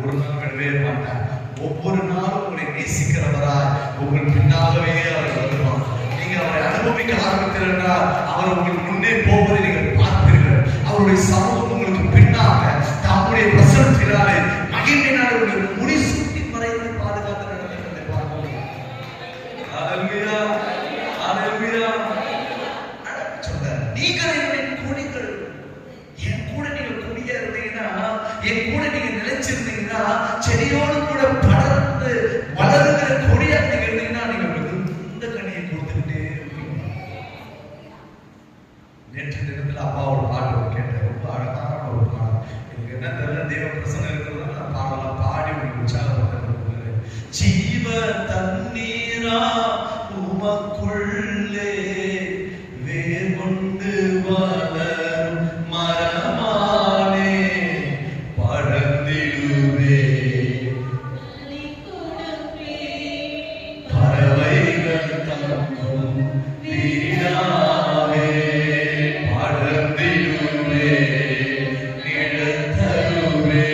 ஒரு நாள் விடவே மாட்டார். ஒவ்வொரு நாளும் உங்களை நேசிக்கிறவராய் உங்கள் பின்னாகவே அவர் வருவார். நீங்க அவரை அனுபவிக்க ஆரம்பித்திருந்தால் அவர் உங்களுக்கு முன்னே போவதை நீங்கள் பார்ப்பீர்கள். அவருடைய சமூகம் உங்களுக்கு பின்னாக தம்முடைய பிரசன்னத்தினாலே மகிமையினாலே உங்களுக்கு முடிசூட்டி மறைந்து பாதுகாத்து நடத்துகிறதை பார்க்க முடியும். ஹல்லேலூயா, ஹல்லேலூயா. சொல்றார், நீங்கள் என்னுடைய கொடிகள். என் கூட நீங்க கொடியா இருந்தீங்கன்னா, என் கூட நீங்க நிலைச்சிருந்தீங்கன்னா, செடியோடு கூட படர்ந்து வளர்கிற கொடியா நீங்க இருந்தீங்கன்னா, நீங்க இந்த கனியை கொடுத்துக்கிட்டே இருப்பீங்க. நேற்று தினத்துல அப்பாவோட பாட்டு கேட்டேன். ரொம்ப அழகான ஒரு பாடம். எனக்கு என்ன தெரியல, தேவ பிரசன்னம் இருக்கிறதுனால நான் பாடலாம் பாடி உங்களுக்கு உற்சாகப்படுத்துறேன். ஜீவ தண்ணீரா உமக்குள்ளே வேர் கொண்டு வளரும் மரமானே படர்ந்திடுவே, பறவைகள் தங்கும் வீடாவே படர்ந்திடுவே, நிழத்தருவே,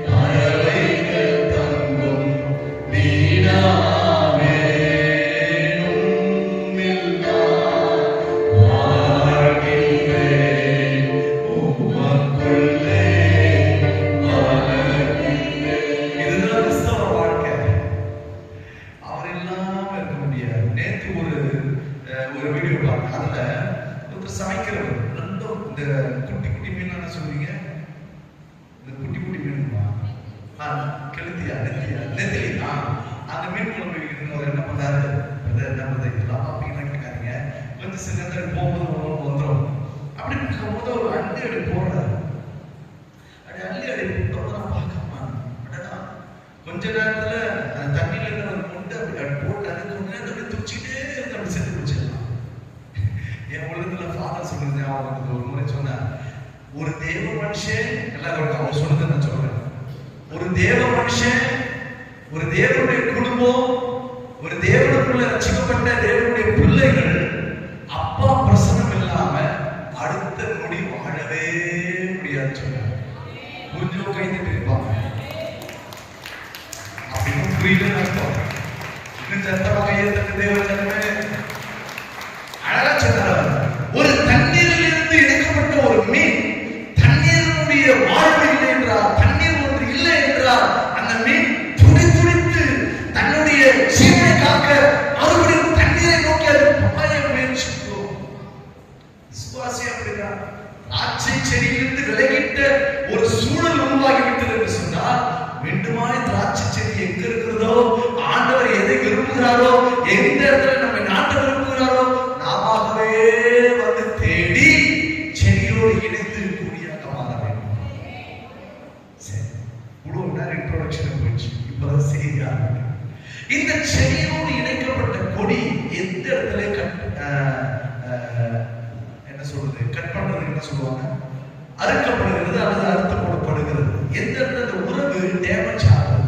பறவைகள் தங்கும் வீடாவே, உம்மில் நான் வாழ்கின்றேன், உமக்குள்ளே வாழ்கின்றேன். இதுதான் கிறிஸ்தவ வாழ்க்கை. அவர் இல்லாம இருக்க முடியாது. நேற்று ஒரு வீடியோ பார்த்தேன். அதுல ஒருத்தர் சமைக்கிறவர் ரெண்டும் இந்த குட்டி குட்டி மீன் சொல்றீங்க, இந்த குட்டி குட்டி மீனுமா, கெளுத்தியா நெத்திலி, அந்த மீன் குழம்பு வைக்கணும். என்ன பண்ணாரு, என்ன பண்ணுறது இதெல்லாம் அப்படின்னா கேட்காதீங்க, கொஞ்சம் சில நேரத்தில் போகும்போது வந்துடும். அப்படி இருக்கும்போது ஒரு அள்ளி அடி போடுறாரு. அப்படி அள்ளி அடி போட்டோம் நான் பார்க்காம அடடா, கொஞ்ச நேரத்துல அந்த தண்ணியில இருந்து ஒரு முண்டை அப்படி போட்டு அதுக்கு கொஞ்ச நேரத்தில் துடிச்சுட்டே இருந்து அப்படி செத்து பிடிச்சிடலாம். என் உலகத்துல ஃபாதர் சொல்றது ஞாபகம். ஒரு முறை சொன்னார், ஒரு தேவ மனுஷன், எல்லாரும் அவர் சொல்றதை நான் சொல்றேன், ஒரு தேவ மனுஷன், ஒரு தேவனுடைய குடும்பம், ஒரு தேவனுக்குள்ள ரட்சிக்கப்பட்ட தேவனுடைய பிள்ளைகள் அப்பா பிரசனம் இல்லாம அடுத்த நொடி வாழவே முடியாது சொன்னார். புரிஞ்சோ கைது பிரிப்பாங்க அப்படின்னு புரியல அர்த்தம். இன்னும் சத்தமா கையை தட்டு தேவ ஜனமே. அழகா சொன்னார், ஒரு தண்ணீரில் இருந்து எடுக்கப்பட்ட ஒரு மீன், தண்ணீருடைய வாழ்வு இல்லை என்றால், தண்ணீர் ஒன்று இல்லை என்றால் அந்த மீன் துடி துடித்து தன்னுடைய ஜீவனை காக்க மறுபடியும் தண்ணீரை நோக்கி அது பாய முயற்சிக்கும். விசுவாசி அப்படிதான். திராட்சை செடியிலிருந்து விலகிட்ட ஒரு சூழல் உருவாகிவிட்டது என்று சொன்னால், மீண்டுமாய் திராட்சை செடி எங்க இருக்கிறதோ, ஆண்டவர் எதை விரும்புகிறாரோ, எந்த இடத்துல நம்மை நாட்ட விரும்புகிறாரோ, நாமவே வந்து தேடி செடியோடு இணைந்து கூடியாக மாற வேண்டும். சரி, இவ்வளவு நேரம் இன்ட்ரோடக்ஷன் போயிடுச்சு. இப்பதான் செய்தி ஆரம்பிக்கும். இந்த செடியோடு இணைக்கப்பட்ட கொடி எந்த இடத்துல என்ன சொல்றது, கட் பண்றது என்ன சொல்லுவாங்க, அறுக்கப்படுகிறது அல்லது அறுத்து போடப்படுகிறது. எந்த இடத்துல அந்த உறவு டேமேஜ் ஆகுது,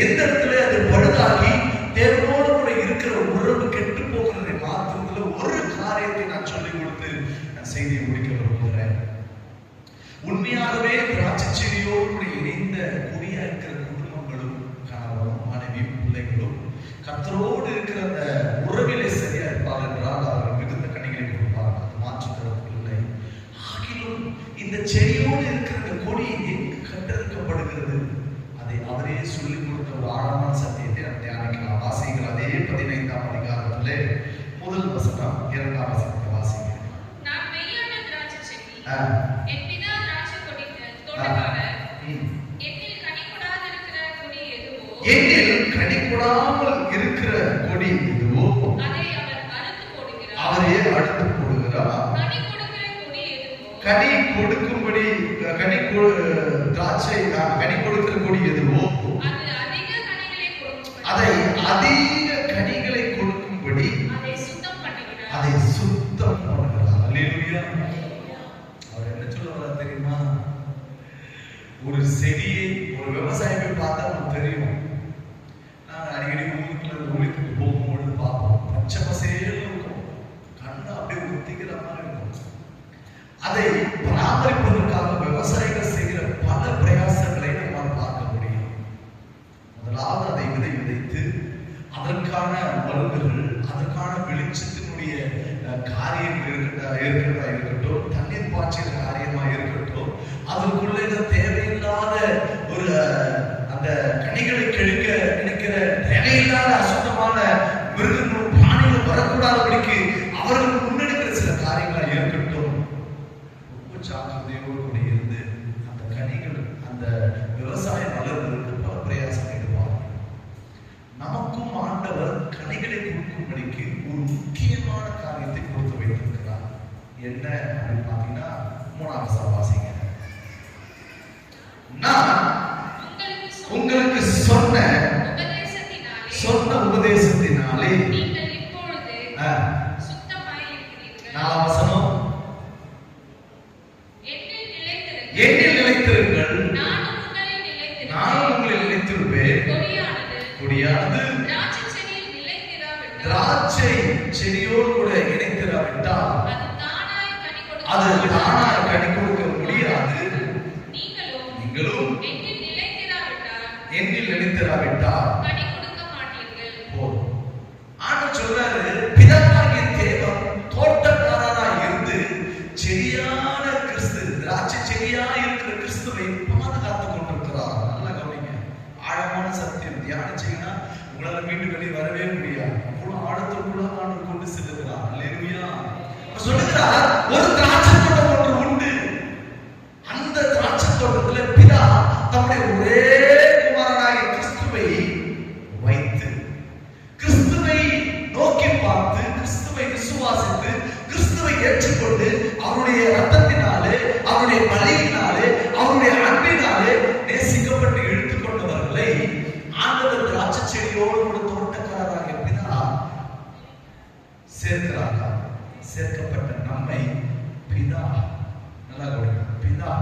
எந்த இடத்துல அது பழுதாகி தேவனோடு கூட இருக்கிற உறவு கெட்டு போகிறதை மாற்றுவதில் ஒரு காரியத்தை நான் சொல்லிக் கொடுத்து நான் செய்தியை முடிக்க விரும்புகிறேன். உண்மையாகவே திராட்சை செடியோடு கூட இணைந்த குடியா இருக்கிற குடும்பங்களும், கணவனும் மனைவியும் பிள்ளைகளும் கர்த்தரோடு இருக்கிற அந்த உறவிலே சரியா இருப்பார் என்றால் அவர்கள் மிகுந்த கனிகளை கொடுப்பார். அது மாற்றுக்கிறது இல்லை. ஆகிலும் இந்த செடியோடு இருக்கிற இந்த கொடி எங்கு கண்டெடுக்கப்படுகிறது, அதை அவரே சொல்லிக் கொடுத்த ஒரு ஆழமான சத்தியத்தை நாம் தியானிக்கலாம். வாசிகள் அதே 15ஆம் அதிகாரத்தில் அதிகாரத்திலே முதல் வசனம் 2ஆம் வசனத்தை வாசிங்க. நான் மெய்யான திராட்சை செடி, என் பிதா திராட்சை தோட்டக்காரர். என்னில் கனி கொடாதிருக்கிற கொடி எதுவோ, என்னில் கனி கொடாமல் இருக்கிற கொடி எதுவோ அதை அவர் அறுத்து போடுகிறார். அவரே அறுத்து போடுகிறார். கனி கொடுக்கிற கொடி எதுவோ, கனி கொடுக்கும்படி திராட்சை கனி கொடுக்கிற கொடி எதுவோ அதை அதிக கனிகளை கொடுக்கும்படி அதை சுத்தம் பண்ணுகிறார். அல்லேலூயா. அவர் என்ன சொல்ல வர்றார் தெரியுமா? ஒரு செடியை ஒரு விவசாயியை பார்த்தா நமக்கு தெரியும். நான் அடிக்கடி ஊருக்கு போகும்பொழுது பார்ப்போம், பச்சை பசேல் இருக்கும், கண்ணு அப்படியே ஒத்திக்கிற மாதிரி இருக்கும். அதை பராமரிப்பதற்காக விவசாயிகள் செய்கிற பல பிரயாசங்களை நம்மால் பார்க்க முடியும். முதலாவது அதை விதைத்து அதற்கான மருந்துகள், அதற்கான வெளிச்சத்தினுடைய காரியங்கள் இருக்கிறதா இருக்கட்டும், தண்ணீர் பாய்ச்சிற காரியமா இருக்கட்டும், அதற்குள்ளே தேவையில்லாத ஒரு அந்த கனிகளை கெடுக்க நினைக்கிற தேவையில்லாத அசுத்தமான மிருகங்களும் பிராணிகள் வரக்கூடாதபடிக்கு அவர்கள் முன்னெடுக்கிற சில காரியங்களா இருக்கட்டும், ரொம்ப ஜாக்கிரதையோடு கூட இருந்து அந்த கனிகள் அந்த விவசாயம் வளர்வதற்கு பல பிரயாசம் எடுப்பார். நமக்கும் ஆண்டவர் கனிகளை கொடுக்கும்படிக்கு ஒரு முக்கியமான காரியத்தை கொடுத்து வைத்திருக்கிறார். என்ன அப்படின்னு பார்த்தீங்கன்னா 3ஆம் வசனம் வாசிங்க. நான் உங்களுக்கு சொன்ன உபதேசத்தினாலே நீங்கள் இப்பொழுது சுத்தமாய் இருக்கிறீர்கள். 4ஆம் வசனம், என்னில் நிலைத்திருங்கள், நானும் உங்களில் நிலைத்திருப்பேன். கொடியானது திராட்சை செடியோடு கூட இணைத்திராவிட்டால் அது தானாய் கனி கொடுக்க முடியாது. நீங்களும் என்னில் நிலைத்திராவிட்டால் போதும். ஆண்டவர் சொல்றாரு, பிதாவாகிய தேவன் தோட்டக்காரராய் இருந்து செடியான கிறிஸ்து, திராட்சை செடியா இருக்கிற கிறிஸ்துவை பாதுகாத்துக் கொண்டிருக்கிறார். நல்லா கவனிங்க. ஆழமான சத்தியம் தியானிச்சீங்கன்னா உங்களால மீண்டும் வெளியே வரவே முடியாது. அவ்வளவு ஆழத்துக்குள்ள ஆண்டவர் கொண்டு செல்லுகிறார். அல்லேலூயா. சொல்லுகிறார், ஒரு திராட்சை தோட்டம் ஒன்று உண்டு. அந்த திராட்சை தோட்டத்துல பிதா தம்முடைய ஒரே குமாரனாகிய கிறிஸ்துவை வைத்து, கிறிஸ்துவை நோக்கி பார்த்து, கிறிஸ்துவை விசுவாசித்து, கிறிஸ்துவை ஏற்றுக்கொண்டு அவருடைய ரத்தத்தினாலே, அவருடைய பலியினாலே, அவருடைய அன்பினாலே நேசிக்கப்பட்டு இழுத்துக் கொண்டவர்களை ஆண்டவர் திராட்சை செடியோடு கூட தோட்டக்காரராகிய பிதா சேர்க்கிறார்கள். சேர்க்கப்பட்ட நம்மை பிதா, நல்லா கவனிங்க, பிதா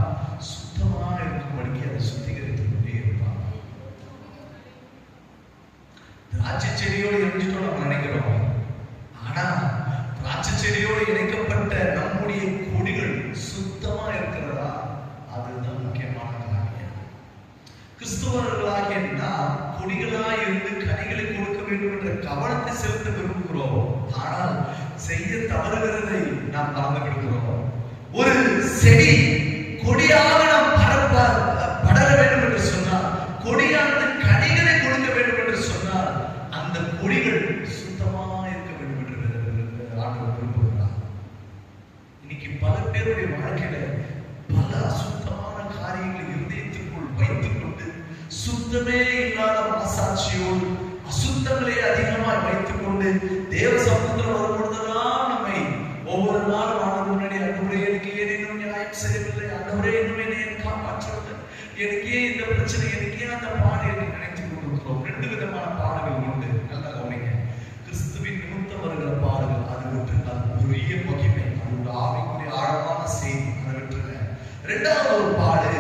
சுத்தமா இருக்கும்படிக்கு அதை சுத்திகரித்துக் கொண்டே இருப்பார். திராட்சை செடியோடு இணைஞ்சிட்டோம் நம்ம நினைக்கிறோம். ஆனா திராட்சை செடியோடு இணைக்கப்பட்ட நம்முடைய கொடிகள் சுத்தமா இருக்கிறதா? அதுதான் முக்கியமான காரியம். கிறிஸ்துவர்களாகிய நாம் கொடிகளாய் இருந்து கனிகளை கொடுக்க வேண்டும் என்ற கவனத்தை செலுத்த விரும்புகிறோம். ஆனால் செய்ய தவறுகிறதை நாம் மறந்து விடுகிறோம். ஒரு செடி கொடியாக நாம் படர வேண்டும் என்று சொன்னால், கொடியானது கனிகளை கொடுக்க வேண்டும் என்று சொன்னால், அந்த கொடிகள் சுத்தமாக இருக்க வேண்டும் என்று ஆண்டவர் விரும்புகிறார். இன்னைக்கு பல பேருடைய வாழ்க்கையில பல அசுத்தமான காரியங்களை இருதயத்திற்குள் வைத்துக் கொண்டு, சுத்தமே இல்லாத மனசாட்சியோடு அசுத்தங்களை அதிகமாக வைத்துக் கொண்டு தேவ சமூகத்தில் வரும்பொழுதுதான் நம்மை ஒவ்வொரு நாளும் ஆண்டவர் முன்னாடி, ஆண்டவரே எனக்கு ஏன் இன்னும் நியாயம் செய்யவில்லை, ஆண்டவரே இன்னும் என்னை காப்பாற்றவில்லை, எனக்கு ஏன் இந்த பிரச்சனை, எனக்கு ஏன் அந்த பாடு என்று நினைத்துக் கொண்டிருக்கிறோம். 2 விதமான பாடுகள் உண்டு. நல்லா கவனிங்க. கிறிஸ்துவின் நிமித்தம் வருகிற பாடுகள், அது விட்டு அது பெரிய மகிமை, அது ஒரு ஆவிக்குரிய ஆழமான செய்தி, அதை விட்டுருங்க. 2வது ஒரு பாடு,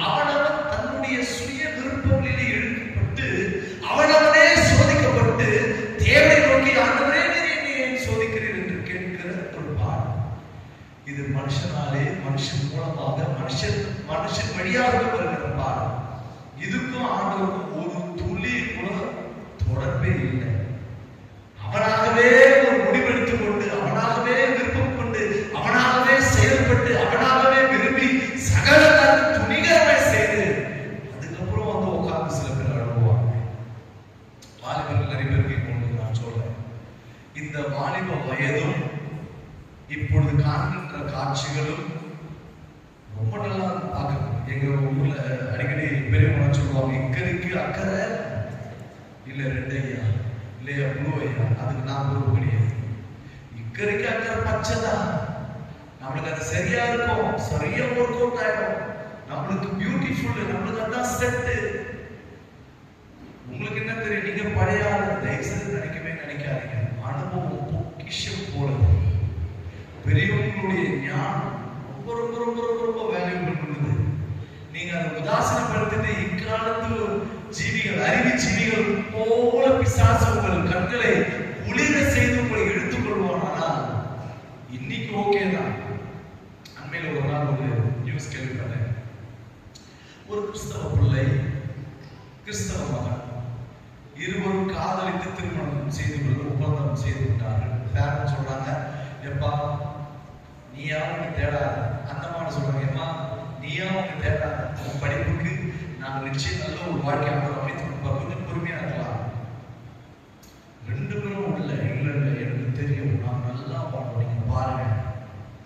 அவனவன் தன்னுடைய சுய விருப்பங்களிலே இழுக்கப்பட்டு அவனவனே சோதிக்கப்பட்டு தேவனை நோக்கி, ஆண்டவரே என்னை ஏன் சோதிக்கிறீர் என்று கேட்கிற ஒரு பாடு. இது மனுஷனாலே, மனுஷன் மூலமாக, மனுஷன் வழியாக வருகிற பாடு. இதுக்கும் ஆண்டவருக்கும் ஒரு துளி கூட தொடர்பே இல்லை. அவனாகவே ஒரு முடிவெடுத்துக் கொண்டு, அவனாகவே விருப்பம் கொண்டு, அவனாகவே செயல்பட்டு, அவனாகவே விரும்பி சகல துணிகரமை செய்து அதுக்கப்புறம் வந்து உட்கார்ந்து சில பேர் அழுவாங்க. வாலிபர்கள் நிறைய பேருக்கு கொண்டு நான் சொல்றேன், இந்த வாலிப வயதும் இப்பொழுது காண்கின்ற காட்சிகளும் ரொம்ப நல்லா பார்க்கணும். எங்க ஊர்ல அடிக்கடி பெரியவங்க சொல்லுவாங்க, இக்கரைக்கு அக்கறை இல்ல ரெண்டு ஐயா இல்லையா ப்ளூ ஐயா, அதுக்கு நான் பொறுப்பு கிடையாது. இக்கரைக்கு அக்கறை பச்சைதான், நம்மளுக்கு அது சரியா இருக்கும், சரியா ஒர்க் அவுட் ஆயிடும், நம்மளுக்கு பியூட்டிஃபுல், நம்மளுக்கு அதான் செட்டு. உங்களுக்கு என்ன தெரியும், நீங்க பழைய ஆளு, தயவுசெய்து நினைக்கவே நினைக்காதீங்க. அனுபவம் பொக்கிஷம் போல. பெரியவங்களுடைய ஞானம் ரொம்ப ரொம்ப ரொம்ப ரொம்ப ரொம்ப வேல்யூபிள் பண்ணுது. நீங்க அதை உதாசனப்படுத்திட்டு இக்காலத்தில் ஜீவிகள், அறிவு ஜீவிகள் போல பிசாசு உங்கள் கண்களை ஒளிர செய்து உங்களை எடுத்துக் கொள்வானால் இன்னைக்கு ஓகே தான். அண்மையில ஒரு நாள் ஒரு நியூஸ் கேள்விப்பட்டேன். ஒரு கிறிஸ்தவ பிள்ளை, கிறிஸ்தவ மகன், இருவரும் காதலித்து திருமணம் செய்து கொள்ள ஒப்பந்தம் செய்து விட்டார்கள். பேரண்ட் சொல்றாங்க, எப்பா நீயா உங்க தேடாத. அந்த மாதிரி சொல்றாங்க, ஏமா நீயா உங்க தேடாத, உன் படிப்புக்கு நாங்கள் நிச்சயம் நல்ல ஒரு வாழ்க்கை அமைத்து கொடுப்போம், கொஞ்சம் பொறுமையா இருக்கலாம். ரெண்டு பேரும் இல்லை இல்லை இல்லை எனக்கு தெரியும், நான் நல்லா பாடுவோம், நீங்க பாருங்க.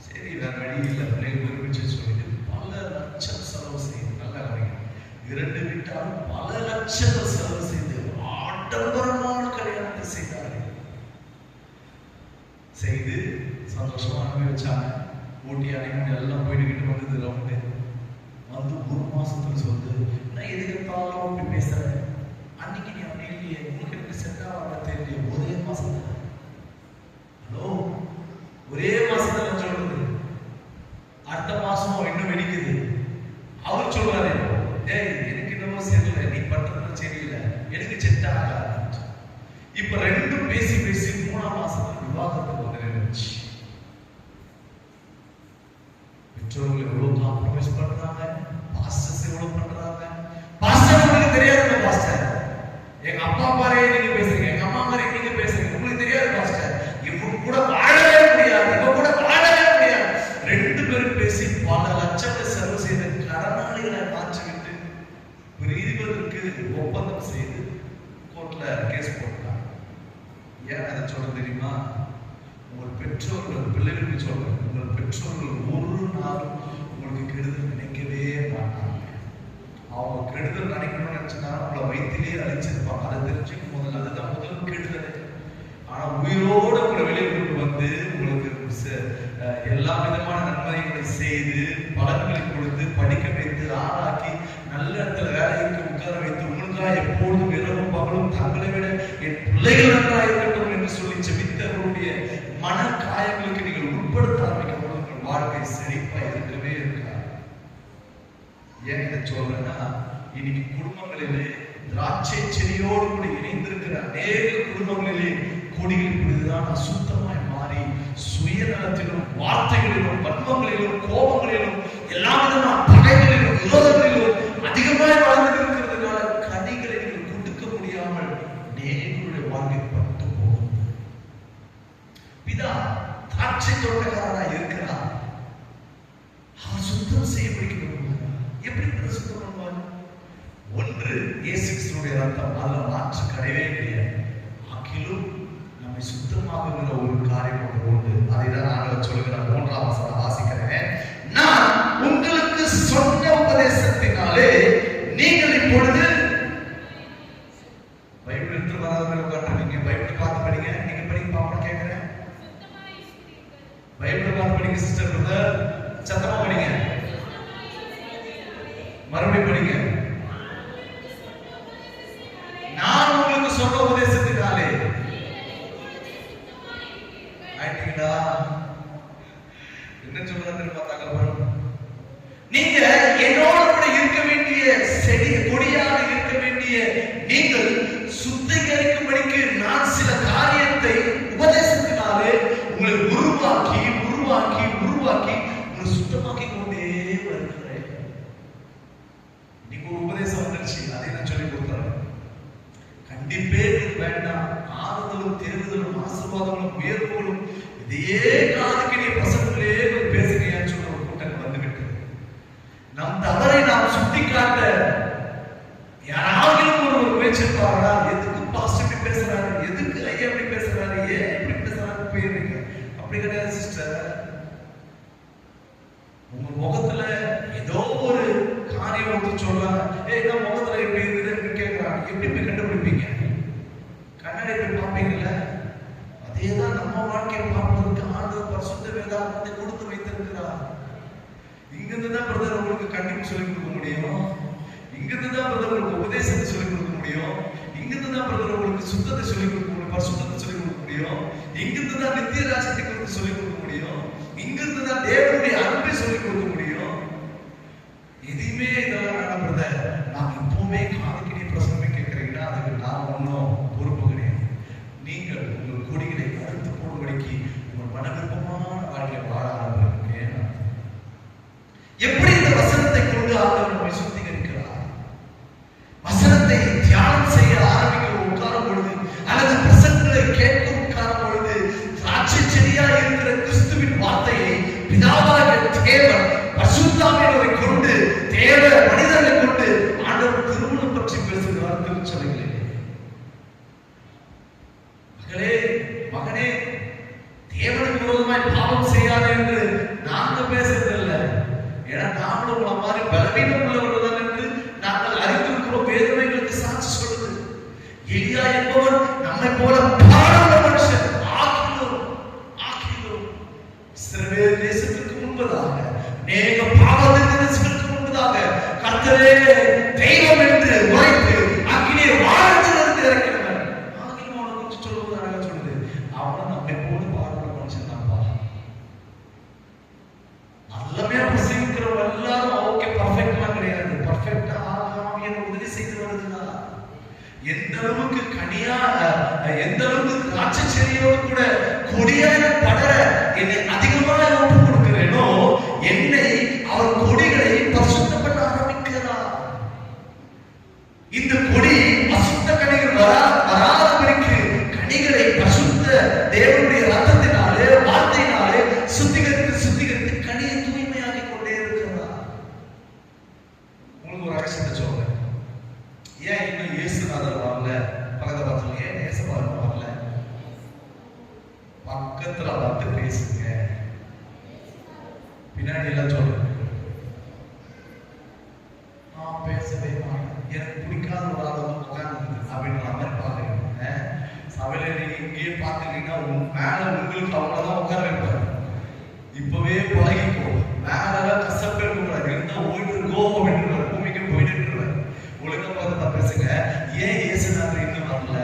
சரி வேற வழி இல்லை, பிள்ளைங்க விரும்பிச்சு சொல்லிட்டு பல லட்சம் செலவு செய்து, நல்லா கவனிங்க, இரண்டு வீட்டாலும் பல லட்சங்கள் செலவு செய்து ஆடம்பரமான கல்யாணத்தை செய்தார்கள். செய்து சந்தோஷமா அனுபவிச்சாங்க. ஊட்டி அணைமணி எல்லாம் போயிட்டு வந்தது. ரவுண்டு வந்து ஒரு மாசத்துல சொல்லுது, நான் எதுக்கு அப்படி பேசுறேன், அன்னைக்கு நீ அப்படி இல்லையே, உங்களுக்கு எனக்கு செட் ஆக தெரியலையே, ஒரே மாசத்துல. ஹலோ, ஒரே மாசத்துல சொல்றது, அடுத்த மாசம் இன்னும் வெடிக்குது. அவர் சொல்றாரு, ஏய் எனக்கு இன்னமும் சரியில்லை, நீ பண்றது சரியில்லை, எனக்கு செட் ஆகாது. இப்ப ரெண்டும் பேசி பேசி 3ஆம் மாசத்துல விவாதத்துக்கு வந்து நினைச்சு. பெற்றோர்கள் எவ்வளவு காம்ப்ரமைஸ் பண்றாங்க, பாஸ்டர்ஸ் எவ்வளவு பண்றாங்க. பாஸ்டர் உங்களுக்கு தெரியாது, பாஸ்டர் எங்க அப்பா பாரே நீங்க பேசுறீங்க, எங்க அம்மா மாதிரி நீங்க பேசுறீங்க, உங்களுக்கு தெரியாது பாஸ்டர், இவங்க கூட வாழவே முடியாது, இவங்க கூட வாழவே முடியாது. ரெண்டு பேரும் பேசி பல லட்சங்கள் செலவு செய்த கடனாளிகளை மாற்றிவிட்டு பிரிவதற்கு ஒப்பந்தம் செய்து கோர்ட்ல கேஸ் போட்டாங்க. ஏன் அதை சொல்ல தெரியுமா? உங்கள் பெற்றோர்கள், பிள்ளைகளுக்கு சொல்றேன், உங்கள் பெற்றோர்கள் ஒரு நாளும் உங்களுக்கு கெடுதல் நினைக்கவே மாட்டாங்க. அவங்க கெடுதல் நினைக்கணும்னு நினைச்சுன்னா உங்களை வயிற்றிலேயே அழிச்சிருப்பாங்க. அதை தெரிஞ்சுக்கும் போது அதுதான் முதல் கெடுதல். ஆனா உயிரோடு உங்களை வெளியே கொண்டு வந்து உங்களுக்கு எல்லா விதமான நன்மைகளை செய்து பலன்களை கொடுத்து படிக்க வைத்து ஆளாக்கி நல்ல இடத்துல வேலைக்கு உட்கார வைத்து உங்களுக்காக எப்பொழுதும் இரவும் பகலும் தங்களை விட என் பிள்ளைகள் நன்றாக இருக்கட்டும் என்று சொல்லி செபித்தவருடைய மன காயங்களுக்கு நீங்கள் உட்படுத்த ஆரம்பிக்கும் போது உங்கள் வாழ்க்கை செழிப்பா இருக்கவே இருக்காது. ஏன் இதை சொல்றேன்னா, இன்னைக்கு குடும்பங்களிலே திராட்சை செடியோடு கூட இணைந்திருக்கிற அநேக குடும்பங்களிலே கொடிகள் இப்படிதான் அசுத்தமாய் மாறி சுயநலத்திலும் வார்த்தைகளிலும் வன்மங்களிலும் கோபங்களிலும் எல்லா விதமான பகைகளிலும் விரோதங்களிலும் அதிகமாய் வாழ்ந்து இருக்கிறதுனால கனிகளை நீங்கள் கொடுக்க முடியாமல் நேர்களுடைய வாழ்க்கை பட்டு போகுது. பிதா திராட்சை தோட்டக்காரனாய் இருக்கிறார், அவர் சுத்தம் செய்ய பிடிக்கிறார். எப்படி சுத்தம் பண்ணுவார்? ஒன்று இயேசு கிறிஸ்துவினுடைய ரத்தம், அதுல மாற்று கிடையவே கிடையாது. ஆகிலும் நம்மை சுத்தமாக்குகிற ஒரு காரியம் ஒன்று உண்டு. அதை தான் நான் சொல்லுகிறேன். 3ஆம் வசனம் வாசிக்கிறேன். நான் உங்களுக்கு சொன்ன உபதேசத்தினாலே நீங்கள் இப்பொழுது பைபிள் எடுத்து வராதவங்க உட்காந்துருக்கீங்க, பைபிள் பார்த்து படிங்க. நீங்க படிக்க பாப்பா கேட்கிறேன், பைபிள் பார்த்து படிங்க சிஸ்டர் பிரதர், சத்தமா படிங்க, மறுபடியும் படிங்க. நான் உங்களுக்கு சொன்ன உபதேசத்தினாலே ஆயிட்டீங்களா? என்ன சொல்றாரு பார்த்தாங்க. நீங்க என்னோட கூட இருக்க வேண்டிய செடி கொடியாக இருக்க வேண்டிய நீங்கள் சுத்திகரிக்கும்படிக்கு நான் சில காரியத்தை உபதேசத்தினாலே உங்களை உருவாக்கி உருவாக்கி உருவாக்கி உங்களை சுத்தமாக்கி கொண்டே வருகிறேன். நீங்க ஒரு உபதேசம் வந்துருச்சு, அதை நான் சொல்லி கொடுக்குறேன். கண்டிப்பே வேண்டாம். ஆறுதலும் தேர்தலும் ஆசீர்வாதங்களும் உயர்வுகளும் இதையே காதுக்கு நீ பிரசங்கத்திலே பேசுகிறேன்னு சொல்ற ஒரு கூட்டம் வந்துவிட்டு நம் தவறை நாம் சுட்டி காட்ட யாராவது ஒரு பேச்சிருப்பார்களா? எதுக்கு பாஸ்டர் இப்படி பேசுறாரு, எதுக்கு ஐயா இப்படி பேசுறாரு, ஏன் இப்படி அப்படி கிடையாது சிஸ்டர். உங்க முகத்துல ஏதோ ஒரு காரியம் ஒருத்தர் சொல்றாங்க, என்ன முகத்துல எப்படி இருக்குது கேட்கிறாங்க, எப்படி போய் கண்டுபிடிப்பீங்க? கண்ணாடி போய் பார்ப்பீங்கல்ல? அதேதான் நம்ம வாழ்க்கையை பார்ப்பதற்கு ஆண்டவர் பரிசுத்த வேதாகமத்தை கொடுத்து வைத்திருக்கிறார். இங்கிருந்து தான் பிரதர் உங்களுக்கு கண்டிப்பு சொல்லிக் கொடுக்க முடியும், இங்கிருந்து தான் பிரதர் உங்களுக்கு உபதேசத்தை சொல்லிக் கொடுக்க முடியும், இங்கிருந்து தான் பிரதர் உங்களுக்கு சுத்தத்தை சொல்லிக் கொடுக்க முடியும், பரிசுத்தத்தை சொல்லிக் கொடுக்க முடியும், இங்கிருந்து தான் நித்திய ராஜ்யத்தை குறித்து சொல்லிக் கொடுக்க முடியும், இங்கிருந்து தான் தேவனுடைய அன்பை சொல்லிக் கொடுக்க முடியும். எதுவுமே இதெல்லாம் பிரதர் நான் இப்பவுமே காதுக்கினே பிரசனமே கேட்கிறீங்கன்னா அதுக்கு நான் ஒன்றும் பொறுப்பு கிடையாது. நீங்கள் உங்கள் கொடிகளை அறுத்து போடும்படிக்கு உங்கள் மனவிருப்பமான வாழ்க்கையை வாழ ஆரம்பிங்க. எப்படி இந்த வசனத்தை கொண்டு ஆண்டவர் நம்மை சுத்திகரிக்கிறார்? வசனத்தை தியானம் செய்ய ஆரம்பிக்க உட்காரும் பொழுது அல்லது பிரசங்களை கேட்க உட்காரும் பொழுது திராட்சை செடியா இருக்கிற கிறிஸ்துவின் வார்த்தையை பிதாவாகிய தேவன் பரிசுத்தாவியரை கொண்டு தேவ மனிதனை கொண்டு ஆண்டவர் திருமணம் பற்றி பேசுகிறார் திருச்சபைகளிலே. மகளே மகனே, தேவனுக்கு விரோதமாய் பாவம் செய்யாதே என்று நாங்க பேசுறதில்லை. ஏன்னா நாமளும் உங்களை மாதிரி பலவீனம் உள்ளவர்கள் தான் என்று நாங்கள் அறிந்திருக்கிறோம். வேதமே எங்களுக்கு சாட்சி சொல்லுது. எலியா என்பவர் நம்மை போல பாடுள்ள மனுஷன். இஸ்ரவேல் தேசத்திற்கு முன்பதாக அநேக பாவத்திற்கு தேசத்திற்கு முன்பதாக கர்த்தரே தெய்வம் என்று உரைத்து அக்கினியை வாழ்ந்திலிருந்து இறக்கினவர். ஆகிலும் அவனை குறித்து சொல்லுவது அழகா சொல்லுது, அவன் நம்மை போல பாடுள்ள மனுஷன் தான்ப்பா. நல்லமே பிரசங்கிக்கிறவங்க எல்லாரும் ஓகே பர்ஃபெக்ட்லாம் கிடையாது. பர்ஃபெக்டா ஆகாம என்ன உதவி செய்து வருதுன்னா எந்த அளவுக்கு கனியா எந்த அளவுக்கு திராட்சை செடியோடு கூட கொடியாக படர என்னை அதிகமாக ஒப்பு கொடுக்கிறேனோ என்னை அவர் கொடிகளை பரிசுத்தப்பட ஆரம்பிக்கிறார். இந்த கொடி அசுத்த கனிகள் வராதபடிக்கு கனிகளை பரிசுத்த தேவனுடைய ரத்தத்தினாலே வார்த்தையினாலே சுத்திகரித்து சுத்திகரித்து கனியை தூய்மையாக்கி கொண்டே இருக்கிறார். உங்களுக்கு ஒரு ரகசியத்தை சொல்றேன். ஏன் இன்னும் இயேசுநாதர் வரல? பக்கத்துல பார்த்து ஏன் இயேசுநாதர் வரல? பக்கத்துல வந்து பேசுங்க. பின்னாடி எல்லாம் சொல்லுங்க, நான் பேசவே மாட்டேன், எனக்கு பிடிக்காத ஒரு ஆள் வந்து உட்கார்ந்து அப்படின்ற மாதிரி பாக்குறீங்க. சபையில நீங்க இங்கேயே பாத்துட்டீங்கன்னா மேல உங்களுக்கு அவங்களதான் உட்கார வைப்பாரு. இப்பவே பழகிப்போ. மேல கஷ்டப்பட்டு இருக்கக்கூடாது, இருந்தா ஓய்வு இருக்கோ அப்படின்னு பூமிக்கு போயிட்டு இருக்கிறார். ஒழுங்கா பார்த்து பேசுங்க. ஏன் இயேசுநாதர் இன்னும் வரல?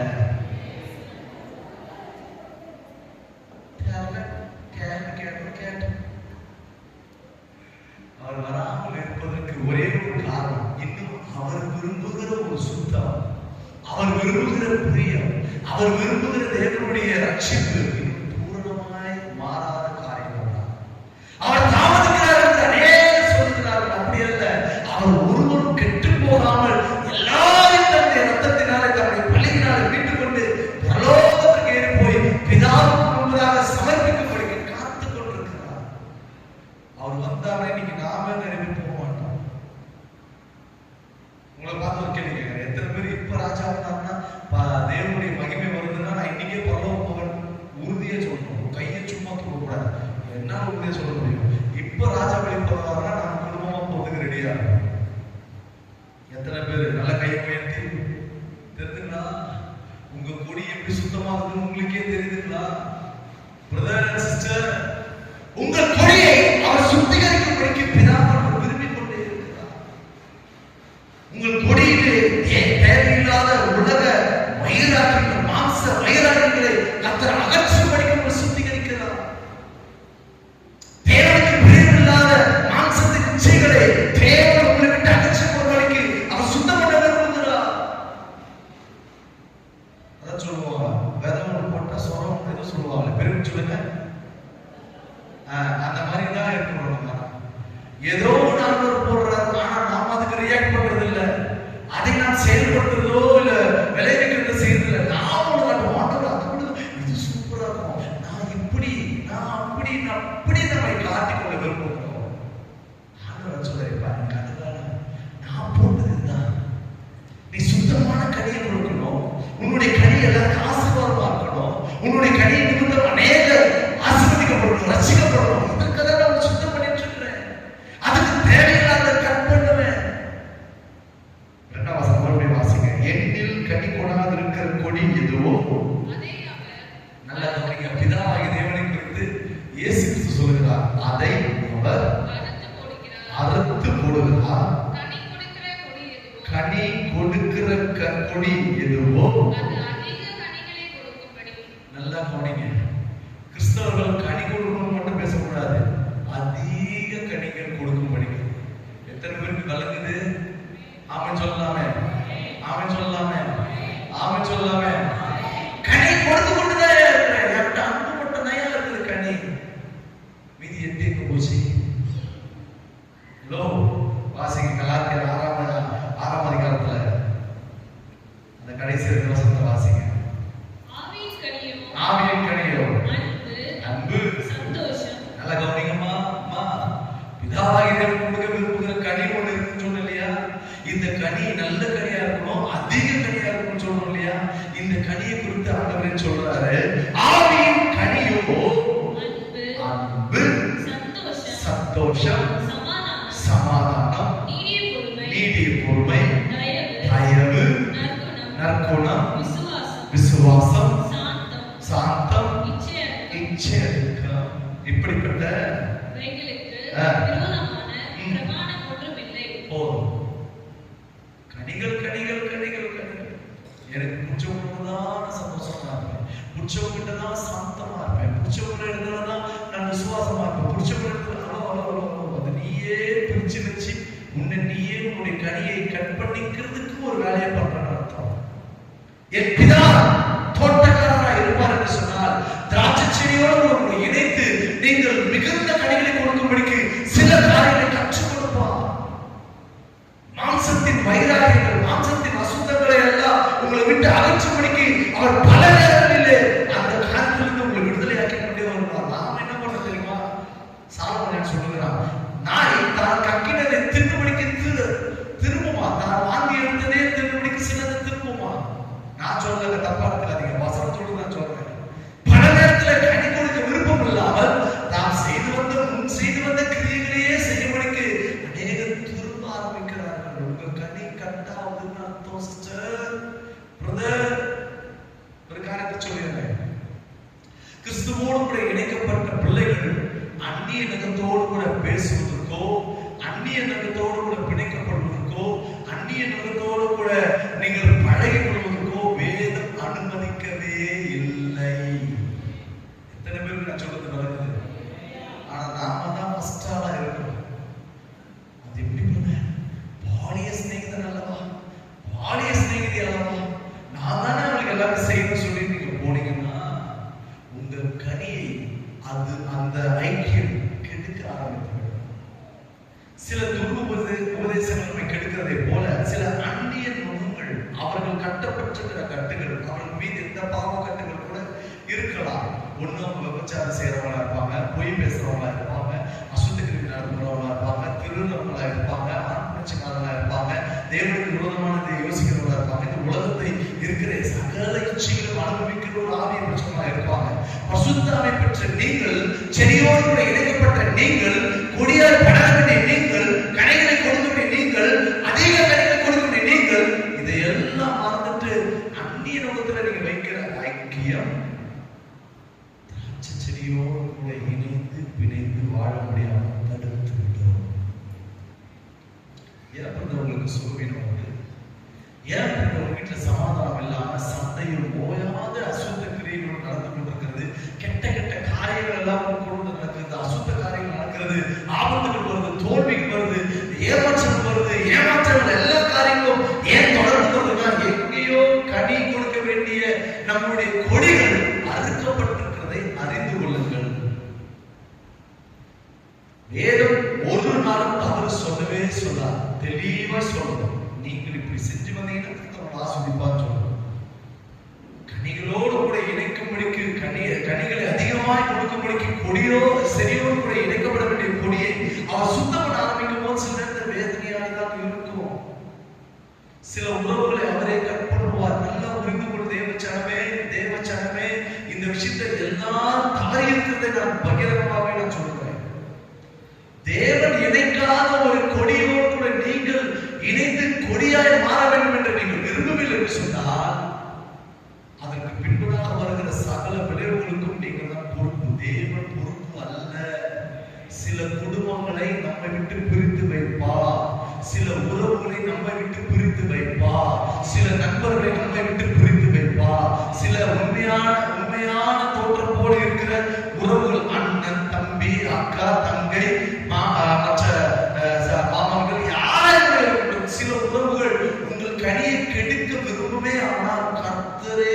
அவர் வராமல் இருப்பதற்கு ஒரே ஒரு காரணம், இன்னும் அவர் விரும்புகிற ஒரு சுத்தம், அவர் விரும்புகிற பிரியம், அவர் விரும்புகிற தேவனுடைய ரட்சிப்பு இன்னும் பூரணமாய் மாறாத காரியம் தான். அவர் தாமதிக்கிறார் என்று அநேகர் சொல்கிறார்கள். அப்படி அல்ல, அவர் ஒருவரும் கெட்டு போகாமல் எல்லாரும் தன்னுடைய ரத்தத்தினாலே தன்னுடைய பலியினாலே மீட்டுக் கொண்டு பரலோகத்திற்கு ஏறி போய் பிதாவுக்கு முன்பதாக சமர்ப்பிக்கப்படுகிற காத்துக் கொண்டிருக்கிறார். அவர் வந்தாலே இன்னைக்கு நாமே நிறைவேற்றி போக மாட்டோம். உங்களை பார்த்து ஒரு கேள்வி கேட்கிறேன், எத்தனை பேர் இப்ப ராஜா வந்தாங்கன்னா தேவனுடைய மகிமை வருதுன்னா நான் இன்னைக்கே பரலோகம் போவேன் உறுதியா சொல்லணும். கையை சும்மா தூக்க கூடாது. என்ன உறுதியா சொல்ல முடியும்? இப்ப ராஜா வெளிப்படுறாருன்னா நம்ம குடும்பமா போறதுக்கு ரெடியா இருக்கும். எத்தனை பேர் நல்ல கையை உயர்த்தி தெரிஞ்சுங்களா? உங்க கொடி எப்படி சுத்தமாகுதுன்னு உங்களுக்கே தெரியுதுங்களா? பிரதர் அண்ட் சிஸ்டர், உங்கள் கொடியை அவர் சுத்திகரிக்கும்படிக்கு பிதாவானவர் விரும்பிக் கொண்டே இருக்கிறார். உங்கள் கொடியிலே தேவையில்லாத உலக வயிறாக்கின்ற மாம்ச வயிறாக்கிகளை கர்த்தர் அகற்றும்படிக்கு சுத்திகரிக்கிறார். தேவனுக்கு பிரியமில்லாத மாம்சத்தின் இச்சைகளை தேவன் உங்களை விட்டு அகற்றி போடும்படிக்கு அவர் சுத்தம் பண்ண விரும்புகிறார். அதான் சொல்லுவாங்க, வேதம் போட்டா சொரம் ஏதோ சொல்லுவாங்க, பெருமை சொல்லுங்க. அந்த மாதிரி தான் இருக்கணும். ஏதோ நான் போடுறாரு, ஆனா நாம அதுக்கு ரியாக்ட் பண்றது இல்ல, அதை நான் செயல்படுத்துறதோ இல்ல விளைவிக்கிறதோ செய்யறது இல்லை. நான் ஒன்று மாட்டோம், இது சூப்பரா இருக்கும், நான் இப்படி நான் அப்படி நம்மை காட்டிக்கொள்ள விரும்புகிறோம். ஆண்டவர் சொல்லிருப்பா, எனக்கு அதுதான் நான் போட்டதுதான். நீ சுத்தமான கனியை கொடுக்கணும், உன்னுடைய கனி எல்லாருக்கும் ஆசீர்வாதமா இருக்கணும், உன்னுடைய கனியை நிமித்தம் அநேக ஆசீர்வதிக்கப்படும். மீட்கப்படணும், ரட்சிக்கப்படணும். இதுக்கு தான் நான் சுத்தம் பண்ணிட்டு இருக்கிறேன். அதுக்கு தேவையில்லாத கட் பண்ணுவேன். இரண்டாம் வசனம் மறுபடியும் வாசிங்க. எண்ணில் கனி கொடாது இருக்கிற கொடி எதுவோ நல்லா கவனிங்க. பிதாவாகிய தேவனை குறித்து இயேசு கிறிஸ்து சொல்கிறார், அதை அவர் அறுத்து போடுகிறார். கனி கொடுக்கிற கொடி எதுவோ நல்லா கவனிங்க. கிறிஸ்தவர்கள் கனி கொடுக்கணும் மட்டும் பேசக்கூடாது, அதிக கனிகள் கொடுக்கும்படி. எத்தனை பேருக்கு விளங்குது? ஆமென் சொல்லலாமே, ஆமென் சொல்லலாமே, ஆமென் சொல்லலாமே. கனி கொடுத்து கொண்டுதான் இருக்கிறேன். என்கிட்ட அன்பு மட்டும் தான் இருக்குது கனி. மீதி எத்தனை போச்சு? லோ வாசிங்க. கலாத்தியர் 6ஆம் அதிகாரத்துல அந்த கடைசி வசனத்தை வாசிங்க. ஆவியின் கனியோ அன்பு, சந்தோஷம். நல்லா கவனிங்கம்மா. பிதாவாகிய தேவன் கொடுக்க விரும்புகிற கனி ஒன்று இருக்குன்னு சொன்னோம் இல்லையா? இந்த கனி நல்ல கனியா இருக்கணும், அதிக கனியா இருக்கணும்னு சொல்றோம் இல்லையா? இந்த கனியை குறித்து ஆண்டவர் சொல்றாரு, ஆவியின் கனியோ அன்பு, சந்தோஷம், சமாதானம், நீடிய பொறுமை, தயவு, நற்குணம், விசுவாசம், சாந்தம், இச்சையடக்கம். இப்படிப்பட்ட கனிகள் கனிகள் கனிகள் கனிகள். எனக்கு பிடிச்சவங்கதான் சந்தோஷமா இருப்பேன், பிடிச்சவங்கிட்டதான் சாந்தமா இருப்பேன், பிடிச்சவங்க இடத்துலதான் நான் விசுவாசமா இருப்பேன், பிடிச்சவங்க இடத்துல நீயே பிரிச்சு வச்சு உன்னை நீயே உன்னுடைய கனியை கட் பண்ணிக்கிறதுக்கு ஒரு வேலையை பண்றேன்னு அர்த்தம். என் பிதா தோட்டக்காரராக இருப்பார் என்று சொன்னால் திராட்சை செடியோடு உங்களை இணைத்து நீங்கள் மிகுந்த கனிகளை கொடுக்கும்படிக்கு சில காரியங்களை கற்றுக் கொடுப்பார். மாம்சத்தின் வைராகியங்கள், மாம்சத்தின் அசுத்தங்களை எல்லாம் உங்களை விட்டு அகற்றும்படிக்கு அவர் பல நேரங்களிலே அந்த காரியத்திலிருந்து உங்களை விடுதலை ஆக்கி கொண்டே வருவார். நாம் என்ன பண்ண தெரியுமா? சாலமோன் சொல்லுகிறான், நாய் தான் கக்கினதை திரும்படிக்கு திரும்புமா, தான் வாங்கி எடுத்ததே திரும்படிக்கு சிலதை திரும்புமா. நான் சொல்றத தப்பா இருக்காதீங்க, வசனத்தோடு நான் சொல்றேன். பல நேரத்துல கனி கொடுக்க விருப்பம் இல்லாமல் நாம் செய்து வந்த கிரியைகளையே செய்யும்படிக்கு அநேகர் திரும்ப ஆரம்பிக்கிறார்கள். உங்க கனி கட்டாவதுன்னு அர்த்தம் சிஸ்டர், பிரதர். ஒரு காரியத்தை சொல்லிடுறேன். கிறிஸ்துவோடு கூட இணைக்கப்பட்ட பிள்ளைகள் அந்நிய நகத்தோடு கூட பேசுவதற்கோ, அந்நிய நகத்தோடு கூட பிணைக்கப்படுவதற்கோ, அந்நிய நகத்தோடு கூட நீங்கள் பழகி கொள்வதற்கோ வேதம் அனுமதிக்கவே இல்லை. எத்தனை பேருக்கு நான் சொல்றது நடக்குது? ஆனா நாம தான் ஃபர்ஸ்ட் ஆளா இருக்கணும். அது எப்படி பண்ண? பாலிய சிநேகிதன் அல்லவா, பாலிய சிநேகிதி அல்லவா, நான் தானே அவங்களுக்கு எல்லாரும் செய்யணும் சொல்லி நீங்க போனீங்கன்னா உங்க கனியை அது அந்த ஐக்கியம் கெடுக்க ஆரம்பித்து சில உபதேசங்கள் கெடுக்கிறதை போல சில அந்நிய நுகங்கள், அவர்கள் கட்டப்பட்டிருக்கிற கட்டுகள், அவர்கள் மீது எந்த பாவ கட்டுகள் கூட இருக்கலாம். ஒன்னும் விபச்சாரம் செய்யறவங்களா இருப்பாங்க, பொய் பேசுறவங்களா இருப்பாங்க, அசுத்த கிருமி நடத்துறவங்களா இருப்பாங்க, திருநவங்களா இருப்பாங்க, ஆண்பட்சக்காரங்களா இருப்பாங்க, தேவனுக்கு விரோதமானதை யோசிக்கிறவங்களா இருப்பாங்க. இந்த உலகத்தை இருக்கிற சகல இச்சைகளும் அனுபவிக்கிற ஒரு ஆவியை பெற்றவங்களா இருப்பாங்க. பசுத்தாவை பெற்ற நீங்கள், செடியோடு கூட இணைக்கப்பட்ட நீங்கள், கொடியால் பட வேண்டிய நீங்கள், கனிகளை கொடுக்க வேண்டிய நீங்கள், அதிக கனிகளை கொடுக்க வேண்டிய நீங்கள், இதையெல்லாம் மறந்துட்டு அந்நிய நோக்கத்துல நீங்க வைக்கிற ஐக்கியம் திராட்சை செடியோடு கூட பிணைந்து வாழ முடியாமல் தடுத்து விடும். ஏற்படுத்தவங்களுக்கு சுகவீனம் உண்டு, ஏற்படுத்தவங்க வீட்டுல சமாதானம் இல்லாம சந்தையில் ஓயாத அசுத்த கிரியைகள் நடந்து கொண்டிருக்கிறது. கெட்ட கெட்ட காரியங்கள் எல்லாம் கொண்டு நடக்கிறது, அசுத்த காரியங்கள் நடக்கிறது, ஆபத்துகள் வருது, தோல்விகள் வருது, ஏமாற்றம் வருது, ஏமாற்றங்கள் எல்லா காரியங்களும் ஏன் தொடர்ந்து வருதுன்னா எங்கேயோ கனி கொடுக்க வேண்டிய நம்முடைய கொடிகள் அறுக்கப்பட்டிருக்கிறதை அறிந்து கொள்ளுங்கள். வேதம் ஒரு நாளும் தவறு சொல்லவே சொல்லாது, தெளிவா சொல்லணும். நீங்கள் இப்படி செஞ்சு வந்தீங்கன்னா ஆஸ்வதிப்பான்னு சொல்லணும். கனிகளோடு கூட இணைக்கும்படிக்கு கனிகளை அதிகமாய் கொடுக்கும்படிக்கு கொடியோ செடியோடு கூட இணைக்கப்பட வேண்டிய கொடியை அவர் சுத்தம் பண்ண ஆரம்பிக்கும் போது சில நேரத்தில் வேதனையானதான் இருக்கும். சில உறவுகளை அவரே கட் பண்ணுவார். நல்லா புரிந்து கொண்டு தேவச்சனமே இந்த விஷயத்தை எல்லாம் தவறி இருக்கிறதை நான் பகிரங்கமாகவே நான் சொல்றேன். தேவன் இணைக்காத ஒரு கொடியோடு கூட நீங்கள் இணைந்து கொடியாய் மாற வேண்டும் என்று நீங்கள் விரும்பவில்லை என்று சொன்னால் அதற்கு பின்பதாக வருகிற சகல விளைவுகளுக்கும் நீங்கள் தான் பொறுப்பு. தேவன் பொறுப்பு அல்ல. சில குடும்பங்களை நம்மை விட்டு பிரித்து வைப்பார், சில உறவுகளை நம்மை விட்டு பிரித்து வைப்பார், சில நண்பர்களை நம்மை விட்டு பிரித்து வைப்பார், சில உண்மையான தோற்றம் போல இருக்கிற உறவுகள், அண்ணன் தம்பி அக்கா தங்கை மற்ற மாமன்கள் யாராக இருக்கட்டும், சில உறவுகள் உங்கள் கனியை கெடுக்க விரும்பவே ஆனால் கர்த்தரே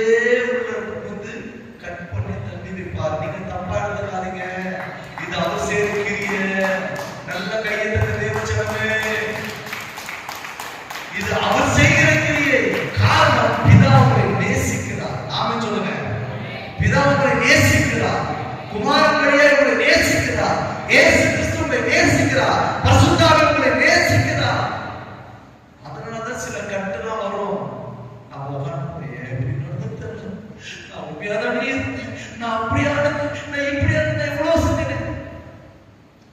வந்து கட் பண்ணி தள்ளி வைப்பார். நீங்க தப்பா எடுத்துக்காதீங்க. இது அவர் சேர்க்கிறிய நல்ல கையை தந்த தேவச்சனமே, இது அவர் செய்கிற கிரியை. காரணம் பிதா உங்களை நேசிக்கிறார். நாம சொல்லுங்க, பிதா உங்களை நேசிக்கிறார், குமாரன் வழியாக உங்களை நேசிக்கிறார், இயேசு கிறிஸ்து உங்களை நேசிக்கிறார், பரிசுத்த ஆவி உங்களை நேசிக்கிறார். அதனாலதான் சில கட்டுலாம் வரும். நான் அப்படியான நான் இப்படியான எவ்வளவு செஞ்சேன்.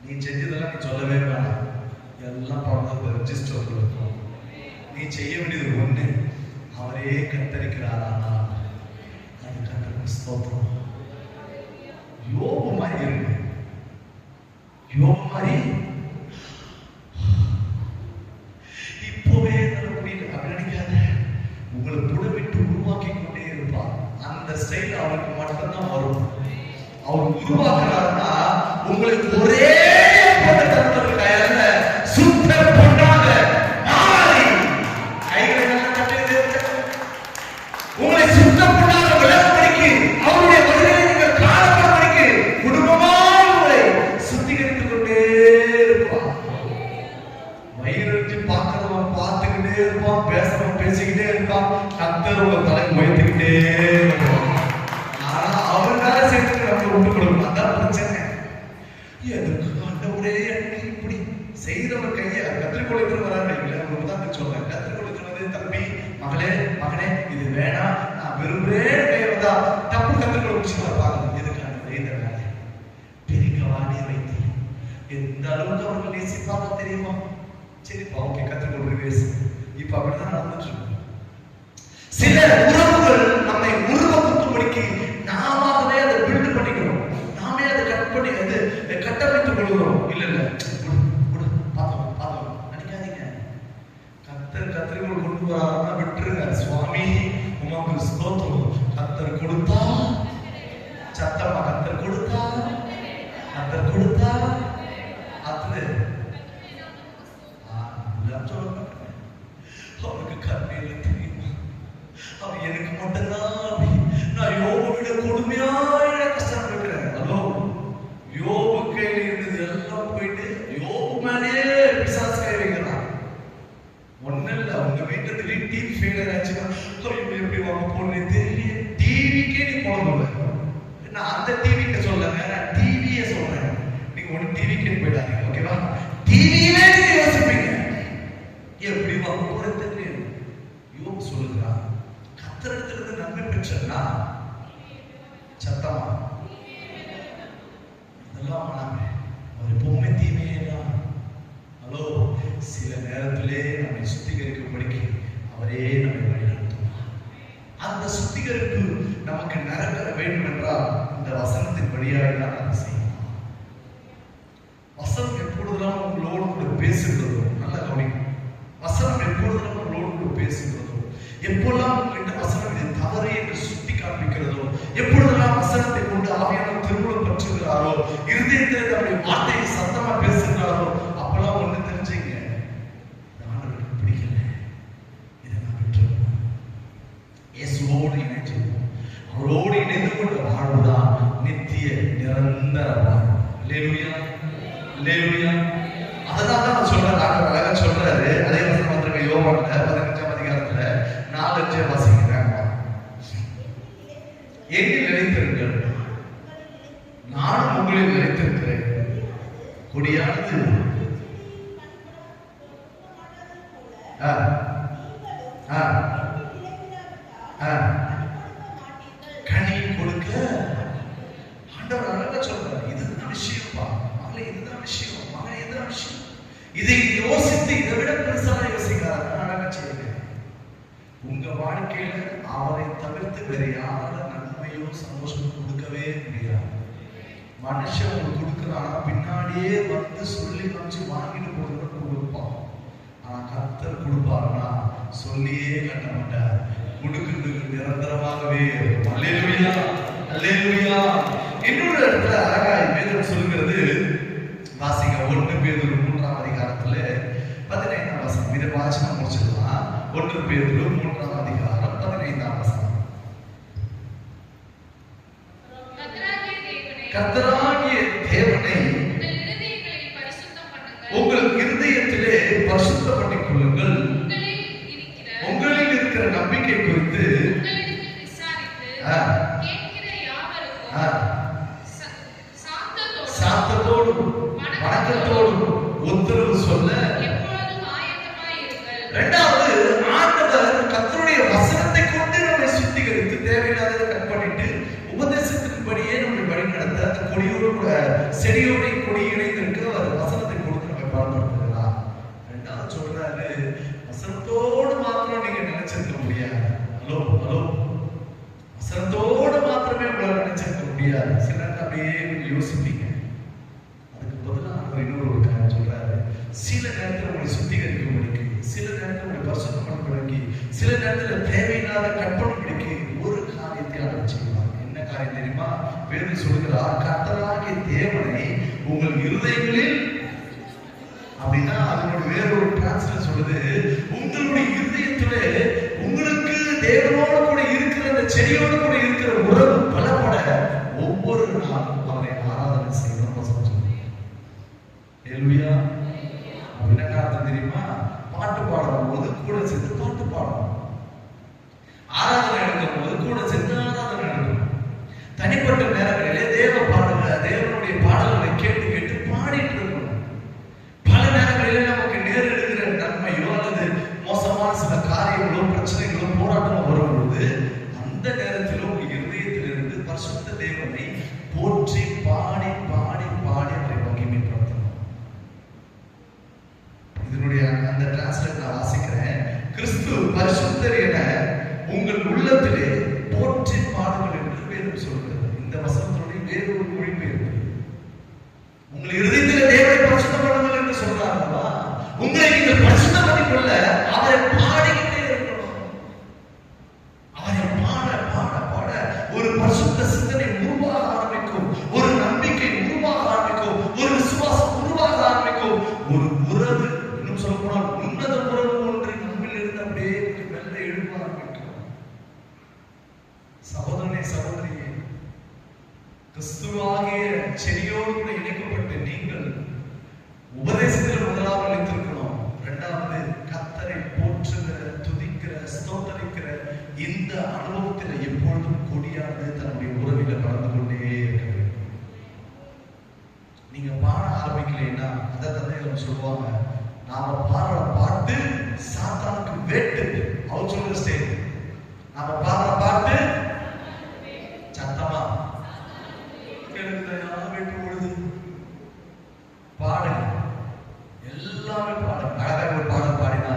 நீ செஞ்சதெல்லாம் நீ சொல்லவே வேணாம். எல்லாம் பணத்தை ரெஜிஸ்டர் இருக்கும். நீ செய்ய வேண்டியது ஒண்ணு, அவரே கத்தரிக்கிறாரா அது கத்தருக்கு ஸ்தோத்திரம். யோபு மாதிரி இருக்கு. யோபு மாதிரி இப்பவே என்னால முடியல அப்படி நினைக்காத. உங்களை புடவிட்டு உருவாக்கி கொண்டே இருப்பார். அந்த ஸ்டைல் அவருக்கு மட்டும்தான் வரும். அவர் உருவாக்குறாருன்னா உங்களுக்கு ஒரே போட்ட தரத்துல கையால சுத்த பொண்ணாக மாறி கைகளை நல்லா கட்டி உங்களை சுத்த பொண்ணாக விளக்கும்படிக்கு அவருடைய வருகையை நீங்கள் காணப்படும்படிக்கு குடும்பமாக உங்களை சுத்திகரித்துக் கொண்டே இருப்பார். வயிறு பார்க்கிறவன் பார்த்துக்கிட்டே இருப்பான், பேசுறவன் பேசிக்கிட்டே இருப்பான், கர்த்தர் உங்க தலை உயர்த்திக்கிட்டே இருப்பான். ஆனா அவர் வேலை செய்யறதுக்கு நம்ம விட்டு கொடுக்கணும். அதான் பிரச்சனை. எதுக்கு ஆண்டவரே இப்படி செய்யறவர் கையை கத்திரிக்கோள் எடுத்து வராங்க. உங்களுக்கு தான் சொல்றேன், கத்திரிக்கோள் எடுத்து தம்பி மகளே மகனே இது வேணாம் நான் விரும்புறேன் தப்பு கத்திரிக்கோள் முடிச்சு பார்க்கணும். எதுக்கான இந்த வேலை பிரிக்கவா நீ வைத்து எந்த அளவுக்கு அவர்கள் நேசிப்பாங்க தெரியுமா? சரிப்பா ஓகே கத்திரிக்கோள் பேசு. இப்ப அப்படிதான் நடந்துட்டு இருக்கு. சில உறவுகள் நம்மை உருவகுத்தும்படிக்கு நாமவே அதை பில்ட் பண்ணிக்கிறோம், நாமே அதை கட் பண்ணி அது கட்டமைத்துக் கொள்கிறோம். இல்ல இல்ல பார்த்தோம் நினைக்காதீங்க. கத்தர் கத்திரிக்கோள் கொண்டு வராருன்னா விட்டுருங்க. சுவாமி உமக்கு ஸ்தோத்திரம். கத்தர் கொடுத்தா சத்தமா கத்தர் கொடுத்தா அது அவருக்கு கண்ணீர் தெரியுமா? அவர் எனக்கு மட்டும்தான். நான் யோபை விட கொடுமையான கஷ்டம் இருக்கிறேன். ஹலோ, யோபு கையில் இருந்தது எல்லாம் போயிட்டு யோபு மேலே பிசாசு கை வைக்கிறான். ஒன்னும் இல்ல, உங்க வீட்டுல திடீர்னு டிவி ஃபெயிலியர் ஆச்சுன்னா எப்படி வாங்க போறேன்னு தெரியல. டிவிக்கே நீ போனது. நான் அந்த டிவிக்கு சொல்லங்க, நான் டிவியே சொல்றேன். நீங்க ஒண்ணு டிவிக்கே போயிடாதீங்க, ஓகேவா? டிவியிலே நீங்க யோசிப்பீங்க எப்படி வாங்க போறது தெரியும். யோபு சொல்லுகிறார், கர்த்தரிடத்திலிருந்து நன்மை பெற்றா சத்தமா இதெல்லாம் பண்ணாங்க. ஒரு பொம்மை தீமையே தான். ஹலோ, சில நேரத்திலே நம்மை சுத்திகரிக்கும்படிக்கு அவரே நம்மை வழிநடத்துவார். அந்த சுத்திகரிப்பு நமக்கு நடக்க வேண்டும் என்றால் இந்த வசனத்தின் வழியாக தான் அதை செய்யணும். வசனம் எப்பொழுதெல்லாம் உங்களோடு கூட பேசுகிறதோ, நல்லா கவனிக்கும். வசனம் எப்பொழுதெல்லாம் உங்களோடு கூட பேசுகிறதோ, எப்பொழுதெல்லாம் உங்கள்கிட்ட வசனம் இது தவறு என்று சுட்டி காண்பிக்கிறதோ, எப்பொழுதெல்லாம் வசனத்தை கொண்டு ஆவியானவர் திருமணம் பற்றுகிறாரோ, இருதயத்தில் நம்முடைய வார்த்தையை சத்தமா பேசுகிறாரோ, அப்பெல்லாம் ஒண்ணு தெரிஞ்சுங்க, ஆண்டவருக்கு பிடிக்கல, இதை நான் விட்டுருவோம். இயேசுவோடு இணைச்சிருவோம். அவரோடு இணைந்து கொண்ட வாழ்வுதான் நித்திய நிரந்தர வாழ்வு. அல்லேலூயா, அல்லேலூயா. அதனால தான் சொல்றாரு, ஆண்டவர் அழகா சொல்றாரு. அதே வசனம் வந்துருங்க, யோவான்ல 15ஆம் அதிகாரத்துல 4:5 வாசிக்கிறாங்க. என்னில் நிலைத்திருங்கள், நானும் உங்களில் நிலைத்திருக்கிறேன். கொடியானது கனி கொடுக்க ஆண்டவர் இதை யோசித்து இதை விட பெருசாக யோசிக்காத அழகா செய்யுங்க. உங்க வாழ்க்கையில அவரை தவிர்த்து வேற யாரோட நன்மையோ சந்தோஷமோ கொடுக்கவே முடியாது. மனுஷன் உங்களுக்கு கொடுக்குறானா பின்னாடியே வந்து சொல்லி வச்சு வாங்கிட்டு போறது கொடுப்பான். ஆனா கர்த்தர் கொடுப்பாருன்னா சொல்லியே கட்ட மாட்டார், கொடுக்கிறதுக்கு நிரந்தரமாகவே. அல்லேலூயா, அல்லேலூயா. இன்னொரு இடத்துல அழகாய் வேதம் சொல்கிறது, வாசிங்க 1 பேதுரு 3ஆம் அதிகாரத்துல 15ஆம் வசனம். இதை வாசனம் முடிச்சிடலாம். 1 பேதுரு 3ஆம் அதிகாரம் 15ஆம் வசனம். கர்த்தராகிய தேவனை உங்கள் இருதயத்திலே பரிசுத்தம் பண்ணிக் கொள்ளுங்கள். உங்களில் இருக்கிற நம்பிக்கை குறித்து சாந்தத்தோடும் வணக்கத்தோடும் உத்தரவு சொல்ல. இரண்டாவது, ஆண்டவர் கர்த்தருடைய வசனத்தை கொண்டு நம்மை சுத்திகரித்து தேவையில்லாததை கட் பண்ணிட்டு உபதேசத்தின்படியே நம்மை வழி நடத்த அந்த கொடியோடு கூட செடியோட கொடி இணைந்திருக்கு அவர் வசனத்தை கொடுத்து நம்மை பாடுபடுத்துகிறார். இரண்டாவது சொல்றாரு, வசனத்தோடு மாத்திரம் நீங்க நினைச்சிருக்க முடியாது. ஹலோ ஹலோ, வசனத்தோடு மாத்திரமே உங்களால் நினைச்சிருக்க முடியாது. சில அப்படியே யோசிப்பீங்க. அதுக்கு பதிலாக அவர் இன்னொரு காரியம் சொல்றாரு, சில நேரத்தில் உங்களை சுத்திகரிக்கும்படிக்கு, சில நேரத்தில் உங்களை பரிசுத்தம் பண்ணும்படிக்கு, சில நேரத்தில் தேவையில்லாத கற்பனைக்கு ஒரு காரியத்தை அவர் செய்வார். என்ன காரியம் தெரியுமா? வேதம் சொல்கிறார், கர்த்தராகிய தேவனை உங்கள் இருதயங்களில், அப்படின்னா அதனோட வேறொரு டிரான்ஸ்லேட் சொல்லுது, உங்களுடைய இருதயத்திலே உங்களுக்கு தேவனோடு கூட இருக்கிற அந்த செடியோடு கூட இருக்கிற உறவு பலப்பட ஒவ்வொரு நாளும் அவரை ஆராதனை செய்யணும். ஹல்லேலூயா. என்ன காரணம் தெரியுமா? பாட்டு பாடும் போது கூட சேர்ந்து பாட்டு பாடணும், ஆராதனை எடுக்கும் போது கூட சேர்ந்து ஆராதனை எடுக்கணும். தனிப்பட்ட நேரங்களிலே தேவ பாடல்களை, தேவனுடைய பாடல்களை கேட்டு கேட்டு பாடிட்டு இருக்கணும். பல நேரங்களிலே நமக்கு நேரிடுகிற நன்மையோ அல்லது மோசமான சில காரியங்களோ பிரச்சனைகளோ போராட்டமோ வரும்பொழுது அந்த நேரத்திலும் உங்கள் இருதயத்திலிருந்து பரிசுத்த தேவனை போற்றி பாடி பாடி பாடி அவரை மகிமைப்படுத்தணும். இதனுடைய அந்த டிரான்ஸ்லேட் நான் வாசிக்கிறேன். கிறிஸ்து பரிசுத்தர் என உங்கள் உள்ளத்திலே போற்றி பாடுங்கள் என்று வேதம் சொல்கிறது. இந்த வசனத்தினுடைய வேறொரு மொழிபெயர்ப்பு, உங்கள் இருதயத்திலே தேவனை பரிசுத்தம் பண்ணுங்கள் என்று சொல்றாங்களா? உங்களை நீங்கள் பரிசுத்தம் பண்ணிக் கொள்ள அவரை பாடிக்கிட்டே இருக்கணும். அவரை பாட பாட பாட ஒரு பரிசுத்த சிந்தனை உருவாக ஆரம்பிக்கும், ஒரு நம்பிக்கை உருவாக ஆரம்பிக்கும், ஒரு விசுவாசம் உருவாக ஆரம்பிக்கும், ஒரு உறவு, இன்னும் சொல்ல போனால் உன்னத உறவு ஒன்று நம்மில் இருந்து அப்படியே மெல்ல எழுப்ப ஆரம்பிக்கும். சகோதரனே சகோதரியே, கிறிஸ்துவாகிய செடியோடு கூட இணைக்கப்பட்ட நீங்கள் உபதேசத்தில் முதலாவது நிலைத்திருக்கணும். இரண்டாவது, கர்த்தரை போற்றுகிற, துதிக்கிற, ஸ்தோத்தரிக்கிற இந்த அனுபவத்தில் எப்பொழுதும் கொடியானது தன்னுடைய உறவில கலந்து கொண்டே இருக்க வேண்டும். நீங்க பாட ஆரம்பிக்கலைன்னா அதை தந்தை சொல்லுவாங்க, நாம பாடுற பாட்டு சாத்தானுக்கு வேட்டு. அவர் சொல்ற ஸ்டேட், நாம பாடுற பாட்டு சத்தமா வேட்டு பொழுது பாடுங்க, எல்லாமே பாடுங்க. அழகாக ஒரு பாடல் பாடினா,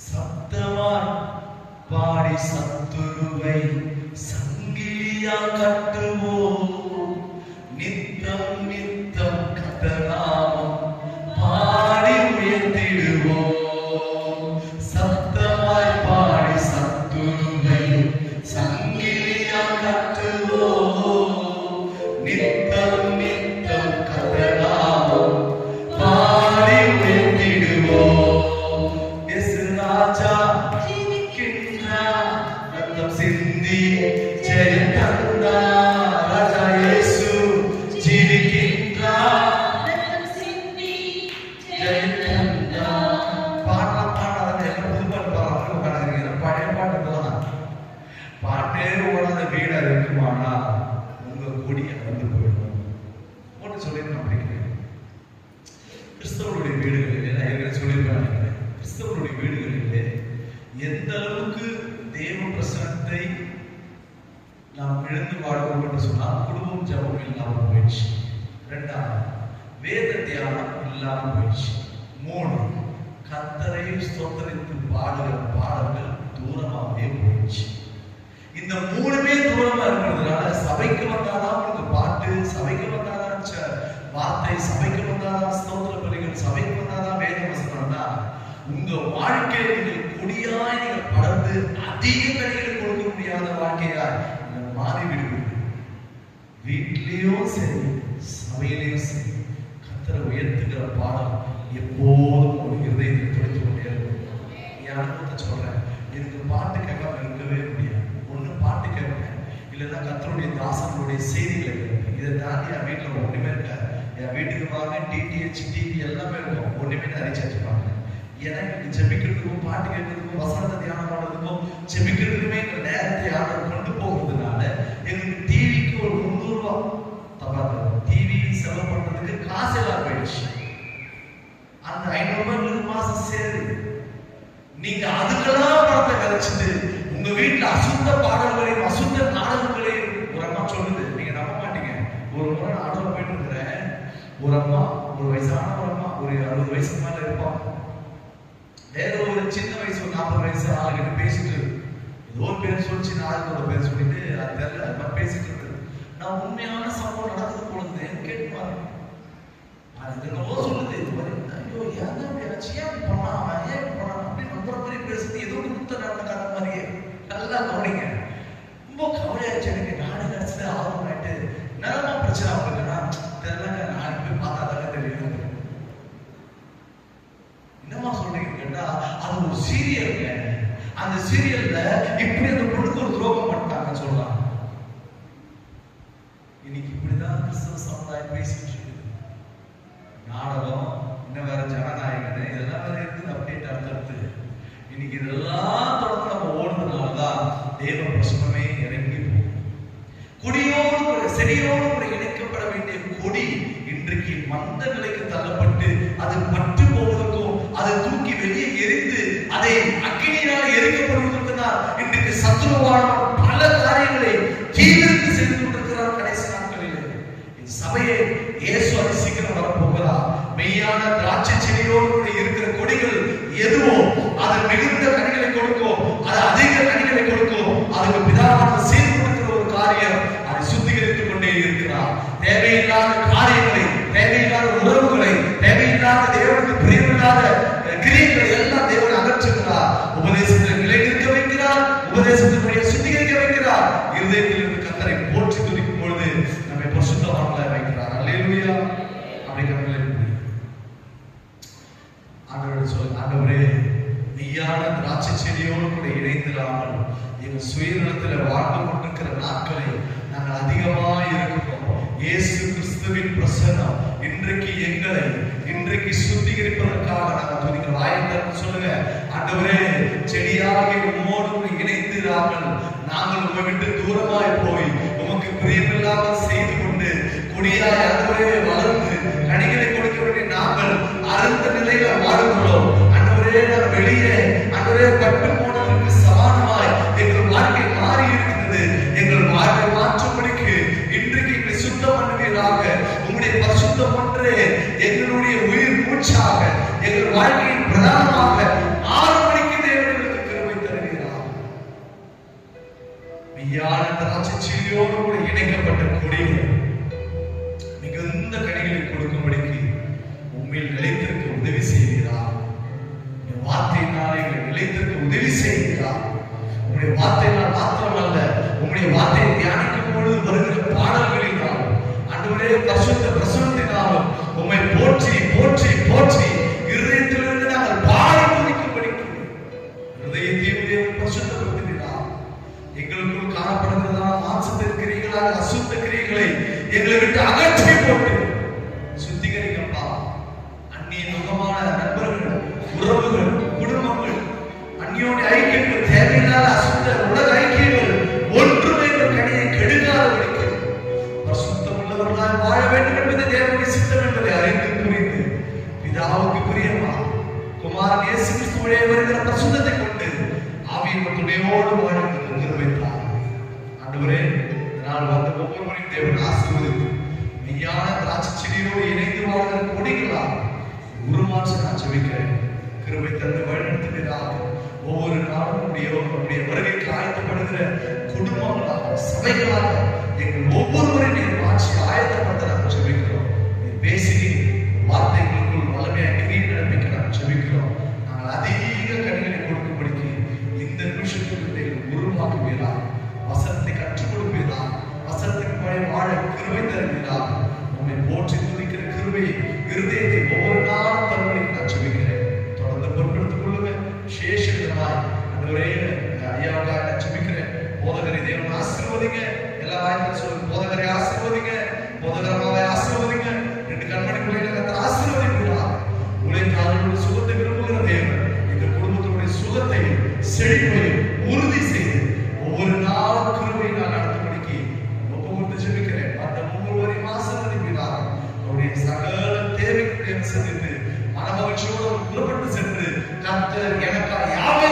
சப்தமாய் பாடி சத்துருவை சங்கிலியா கட்டுவோம், நித்தம் நித்தம் கர்த்தநாமம் பாடி உயர்த்திடுவோம். சப்தமாய் பாடி சத்துருவை சங்கிலியா கட்டுவோம், நித்தம் நித்தம் கர்த்தநாமம் பாடி உயர்த்திடுவோம். இயேசு ராஜா ஜீவிக்கின்றார், ரத்தம் சிந்தி ஜெயம் தந்தார். ராஜா இயேசு ஜீவிக்கின்றார், ரத்தம் சிந்தி ஜெயம் தந்தார். பாடலாம் பாடாத எல்லாம் புது பாட்டு பாடுறாங்க, உட்காந்துருக்கீங்க. பழைய பாட்டு தான். பாட்டே ஓடாத வீடா இருக்குமானா உங்க கொடி அறந்து போயிடும். ஒன்று சொல்லி நான் படிக்கிறேன். கிறிஸ்தவருடைய வீடுகளிலே, நான் ஏற்கனவே சொல்லியிருக்கேன், கிறிஸ்தவருடைய வீடுகளிலே எந்த அளவுக்கு தேவ பிரசனத்தை நாம் இழந்து வாழ்வோம் என்று சொன்னால் குடும்பம் ஜபம் இல்லாமல் போயிடுச்சு. இரண்டாவது, வேத தியானம் இல்லாம போயிடுச்சு. 3, கர்த்தரை ஸ்தோத்திரித்து பாடுகிற பாடல்கள் தூரமாகவே போயிடுச்சு. இந்த 3மே தூரமா இருக்கிறதுனால சபைக்கு வந்தாதான் உங்களுக்கு பாட்டு, சபைக்கு வந்தாதான் வார்த்தை, சபைக்கு வந்தாதான் ஸ்தோத்திர பலிகள், சபைக்கு வந்தாதான் வேத வசனம்னா உங்க வாழ்க்கையை நீங்கள் கொடியாய் நீங்கள் படர்ந்து அதிக கனிகளை கொடுக்க முடியாத வாழ்க்கையாய் நீங்கள் மாறிவிடுவீர்கள். வீட்டிலேயும் சரி சபையிலேயும் சரி கர்த்தரை உயர்த்துகிற பாடம் எப்போதும் ஒரு இருதயத்தை துடைத்து கொண்டே இருக்கும். என் அனுபவத்தை சொல்றேன். எனக்கு பாட்டு கேட்காம இருக்கவே முடியாது. ஒண்ணு பாட்டு கேட்பேன், இல்லைன்னா கர்த்தருடைய தாசனுடைய செய்திகளை கேட்பேன். இதை தாண்டி என் வீட்டில் ஒண்ணுமே இருக்காது. என் வீட்டுக்கு வாங்க டிடிஹெச் டிவி எல்லாமே இருக்கும், ஒண்ணுமே நிறைய வச்சுப்பாங்க. ஏன்னா எனக்கு ஜெபிக்கிறதுக்கும் பாட்டு கேட்கறதுக்கும் வசனத்தை தியானம் பண்ணுறதுக்கும் ஜெபிக்கிறதுக்குமே எங்க நேரத்தை ஆர்டர் கொண்டு போகிறதுனால எங்களுக்கு டிவிக்கு ஒரு 300 ரூபா தப்பாது டிவி செலவு பண்றதுக்கு காசு எல்லாம் போயிடுச்சு. அந்த 500 ரூபாய் மாசம் சேருது. நீங்க அதுக்கெல்லாம் பணத்தை கழிச்சுட்டு உங்க வீட்டுல அசுத்த பாடல்களையும் அசுத்த நாடகங்களையும் ஒரு அம்மா சொல்லுது, நீங்க நம்ப மாட்டீங்க. ஒரு முறை நாடகம் போயிட்டு இருக்கிறேன். ஒரு அம்மா, ஒரு வயசான ஒரு அம்மா, ஒரு 60 வயசுக்கு மேல இருப்பான். வேற ஒரு சின்ன வயசு, ஒரு 40 வயசு ஆளுகிட்ட பேசிட்டு ஏதோ ஒரு பேர் சொல்லிச்சு, நாடகத்தோட பேர் சொல்லிட்டு அது தெரியல, அது மாதிரி பேசிட்டு இருக்கு. நான் உண்மையான சம்பவம் நடந்தது போனது கேட்டு பாருங்க. அது என்னவோ சொல்லுது, இது மாதிரி ஐயோ ஏன் அப்படி ஆச்சு, ஏன் போனா அவன் ஏன் போனா அப்படின்னு நம்புற மாதிரி பேசுறது, ஏதோ குத்த நடந்த கதை மாதிரியே. நல்லா கவனிங்க. ரொம்ப கவலையாச்சு எனக்கு. நாடு கடைசியில ஆர்வம் ஆயிட்டு நிலமா பிரச்சனை அவங்களுக்குன்னா தெரியலங்க, நாளைக்கு போய் பார்த்தாதாங்க தெரியும். என்னமா சொல்றீங்க கேட்டா அது ஒரு சீரியல். அந்த சீரியல்ல இப்படி அந்த பொண்ணுக்கு ஒரு துரோகம் பண்ணிட்டாங்கன்னு சொல்லலாம். இன்னைக்கு இப்படிதான் கிறிஸ்தவ சமுதாயம் பேசிட்டு இருக்கு. நாடகம், இன்னும் வேற ஜனநாயகன், இதெல்லாம் வேற இருக்குது அப்டேட் அடுத்தடுத்து. இன்னைக்கு இதெல்லாம் தொடர்ந்து நம்ம ஓடுறதுனாலதான் தேவ பிரசனமே இறங்கி போகும். கொடியோடு கூட செடியோடு கூட இணைக்கப்பட வேண்டிய கொடி இன்றைக்கு மந்த நிலைக்கு தள்ளப்பட்டு அது பட்டு போவதற்கும் அதை தூக்கி வெளியே எரிந்து அதை அக்கினியினால் எரிக்கப்படுவதற்கு தான் இன்றைக்கு சத்துருவான பல காரியங்களை தீவிரத்து செய்து கொண்டிருக்கிறார். கடைசி நாட்களில் சபையை இயேசு அதிசீக்கிரம் வரப்போகிறார். மெய்யான திராட்சை செடியோடு கூட இருக்கிற கொடிகள் எதுவோ அது மிகுந்த கனிகளை கொடுக்கும், அது அதிக கனிகளை கொடுக்கும். அதுக்கு பிதாவானவர் செய்து கொடுக்கிற ஒரு காரியம், அதை சுத்திகரித்துக் கொண்டே இருக்கிறார். தேவையில்லாத காரியங்களை, தேவையில்லாத உறவுகளை, தேவையில்லாத தேவனுக்கு பிரியமில்லாத கிரியைகளை எல்லாம் தேவன் அகற்றுகிறார். உபதேசத்தில் நிலை நிற்க வைக்கிறார், உபதேசத்தினுடைய சுத்திகரிக்க வைக்கிறார். இருதயத்தில் இருந்து கர்த்தரை போற்றி துதிக்கும் பொழுது நம்மை பரிசுத்தவான்களாய் வைக்கிறார். அல்லேலூயா. அப்படி கண்களை ஆண்டவரே சொல்லுங்க, ஆண்டவரே மெய்யான திராட்சை செடியோடு கூட இணைந்திராமல் எங்கள் சுயநலத்தில் வாழ்ந்து கொண்டிருக்கிற நாட்களை நாங்கள் அதிகமாக இருக்கிறோம். இயேசு கிறிஸ்துவின் பிரசன்னம் இன்றைக்கு எங்களை இன்றைக்கு சுத்திகரிப்பதற்காக நாங்கள் துதிக்க வாய்ப்பு சொல்லுங்க. ஆண்டவரே செடியாகி உம்மோடு இணைந்திராமல் நாங்கள் உங்களை விட்டு தூரமாய் போய் உமக்கு பிரியமில்லாமல் செய்து கொண்டு கொடியாய் ஆண்டவரே வளர்ந்து கனிகளை கொடுக்க வேண்டிய நாங்கள் அறுந்த நிலையில வாடுகிறோம். ஆண்டவரே நாங்கள் வெளியே ஆண்டவரே பட்டு போனதற்கு சமானமாய் எங்கள் வாழ்க்கை மாறி இருக்கிறது. எங்கள் வாழ்க்கை மாற்றும்படிக்கு இன்றைக்கு எங்களை சுத்தம் பண்ணுவீராக. உங்களுடைய பரிசுத்தம் ஒன்றே எங்களுடைய உயிர் மூச்சாக, எங்கள் வாழ்க்கையின் பிரதானமாக 6 மணிக்கு தேவனுக்கு கிருபை தருகிறார். மெய்யான திராட்சை செடியோடு கூட இணைக்கப்பட்ட கொடிகள் மிகுந்த கனிகளை கொடுக்கும்படிக்கு உண்மையில் நிலைத்திருக்க உதவி செய்கிறார். வார்த்தையினாலே எங்களை நிலைத்திருக்க உதவி செய்கிறார். உங்களுடைய வார்த்தையினால் மாத்திரமல்ல, உங்களுடைய வார்த்தையை தியானிக்கும் பொழுது வருகிற பாடல்களினாலும் ஆண்டவரே பரிசுத்த பிரசன்னத்தினாலும் உம்மை போற்றி போற்றி போற்றி இருதயத்திலிருந்து நாங்கள் பாடி துதிக்கும்படிக்கு இருதயத்தையும் தேவன் பரிசுத்தப்படுத்துகிறார். எங்களுக்குள் காணப்படுகிறதா மாம்சத்தின் கிரியைகளாக அசுத்த கிரியைகளை எங்களை விட்டு அகற்றி போட்டு சுத்திகரிக்கப்பா. அந்நிய முகமான நண்பர்கள், உறவுகள், குடும்பங்கள், அந்நியோட ஐக்கியங்கள், தேவையில்லாத அசுத்த உலக ஐக்கியங்கள் ஒன்றுமே கனியை கெடுக்காதபடிக்கு பரிசுத்தம் உள்ளவர்களால் வாழ வேண்டும் என்பது தேவனுடைய சித்தம் என்பதை அறிந்து புரிந்து பிதாவுக்கு பிரியமா குமாரன் இயேசு கிறிஸ்துவிலே வருகிற பரிசுத்தத்தை கொண்டு ஆவியின் துணையோடு வாழ கிருபை தாரும். ஆண்டவரே, இதனால் வந்த ஒவ்வொருவரையும் தேவன் ஆசீர்வதித்து மெய்யான திராட்சை செடியோடு இணைந்து வாழ்கிற கொடிகளாக உருமாற்ற நான் ஜெபிக்கிறேன். கிருபை தந்து வழிநடத்துவீராக. ஒவ்வொரு நாளும் உடைய வருகைக்கு ஆயத்தப்படுகிற குடும்பங்களாக, சபைகளாக எங்கள் ஒவ்வொருவரையும் நீர் மாற்றி ஆயத்தப்படுத்த நாங்கள் ஜெபிக்கிறோம். நீர் பேசினீர் வார்த்தைகளுக்குள் வல்லமையாக கிரியை நடப்பிக்க நாங்கள் ஜெபிக்கிறோம். நாங்கள் அதிக கனிகளை கொடுக்கும்படிக்கு இந்த நிமிஷத்துக்கு உருவாக்குவீரா, வசனத்தை கற்றுக் கொடுப்பீரா, வசனத்துக்கு படி வாழ கிருபை தருவீரா. உண்மை போற்றி துதிக்கிற கிருபை இருதயத்தை ஒவ்வொரு நாளும் தருவதற்கு நான் ஜெபிக்கிறேன். தொடர்ந்து பொறுப்பெடுத்துக் கொள்ளுங்க. விசேஷமாய் ஐயாவுக்காக நான் ஜெபிக்கிறேன். போதகரை தேவன் ஆசீர்வதிங்க. எல்லா வாய்ப்பும் சொல்லுங்க. போதகரை ஆசீர்வதிங்க, போதகரமாவை ஆசீர்வதிங்க. 2 கண்மணி பிள்ளைகளை ஆசீர்வதிக்கிறா. உழைத்தாளர்களுடைய சுகத்தை விரும்புகிற தேவன் இந்த குடும்பத்தினுடைய சுகத்தை செழிப்பையும் உறுதி செய்து ஒவ்வொரு நாளும் கிருபை நான் நடத்தும்படிக்கு ஒப்பு கொடுத்து ஜெபிக்கிறேன். அந்த ஒவ்வொருவரையும் ஆசீர்வதிக்கிறார். அவருடைய சகல தேவைகளை சந்தித்து மனமகிழ்ச்சியோடு புறப்பட்டு சென்று கர்த்தர் எனக்காக யாவை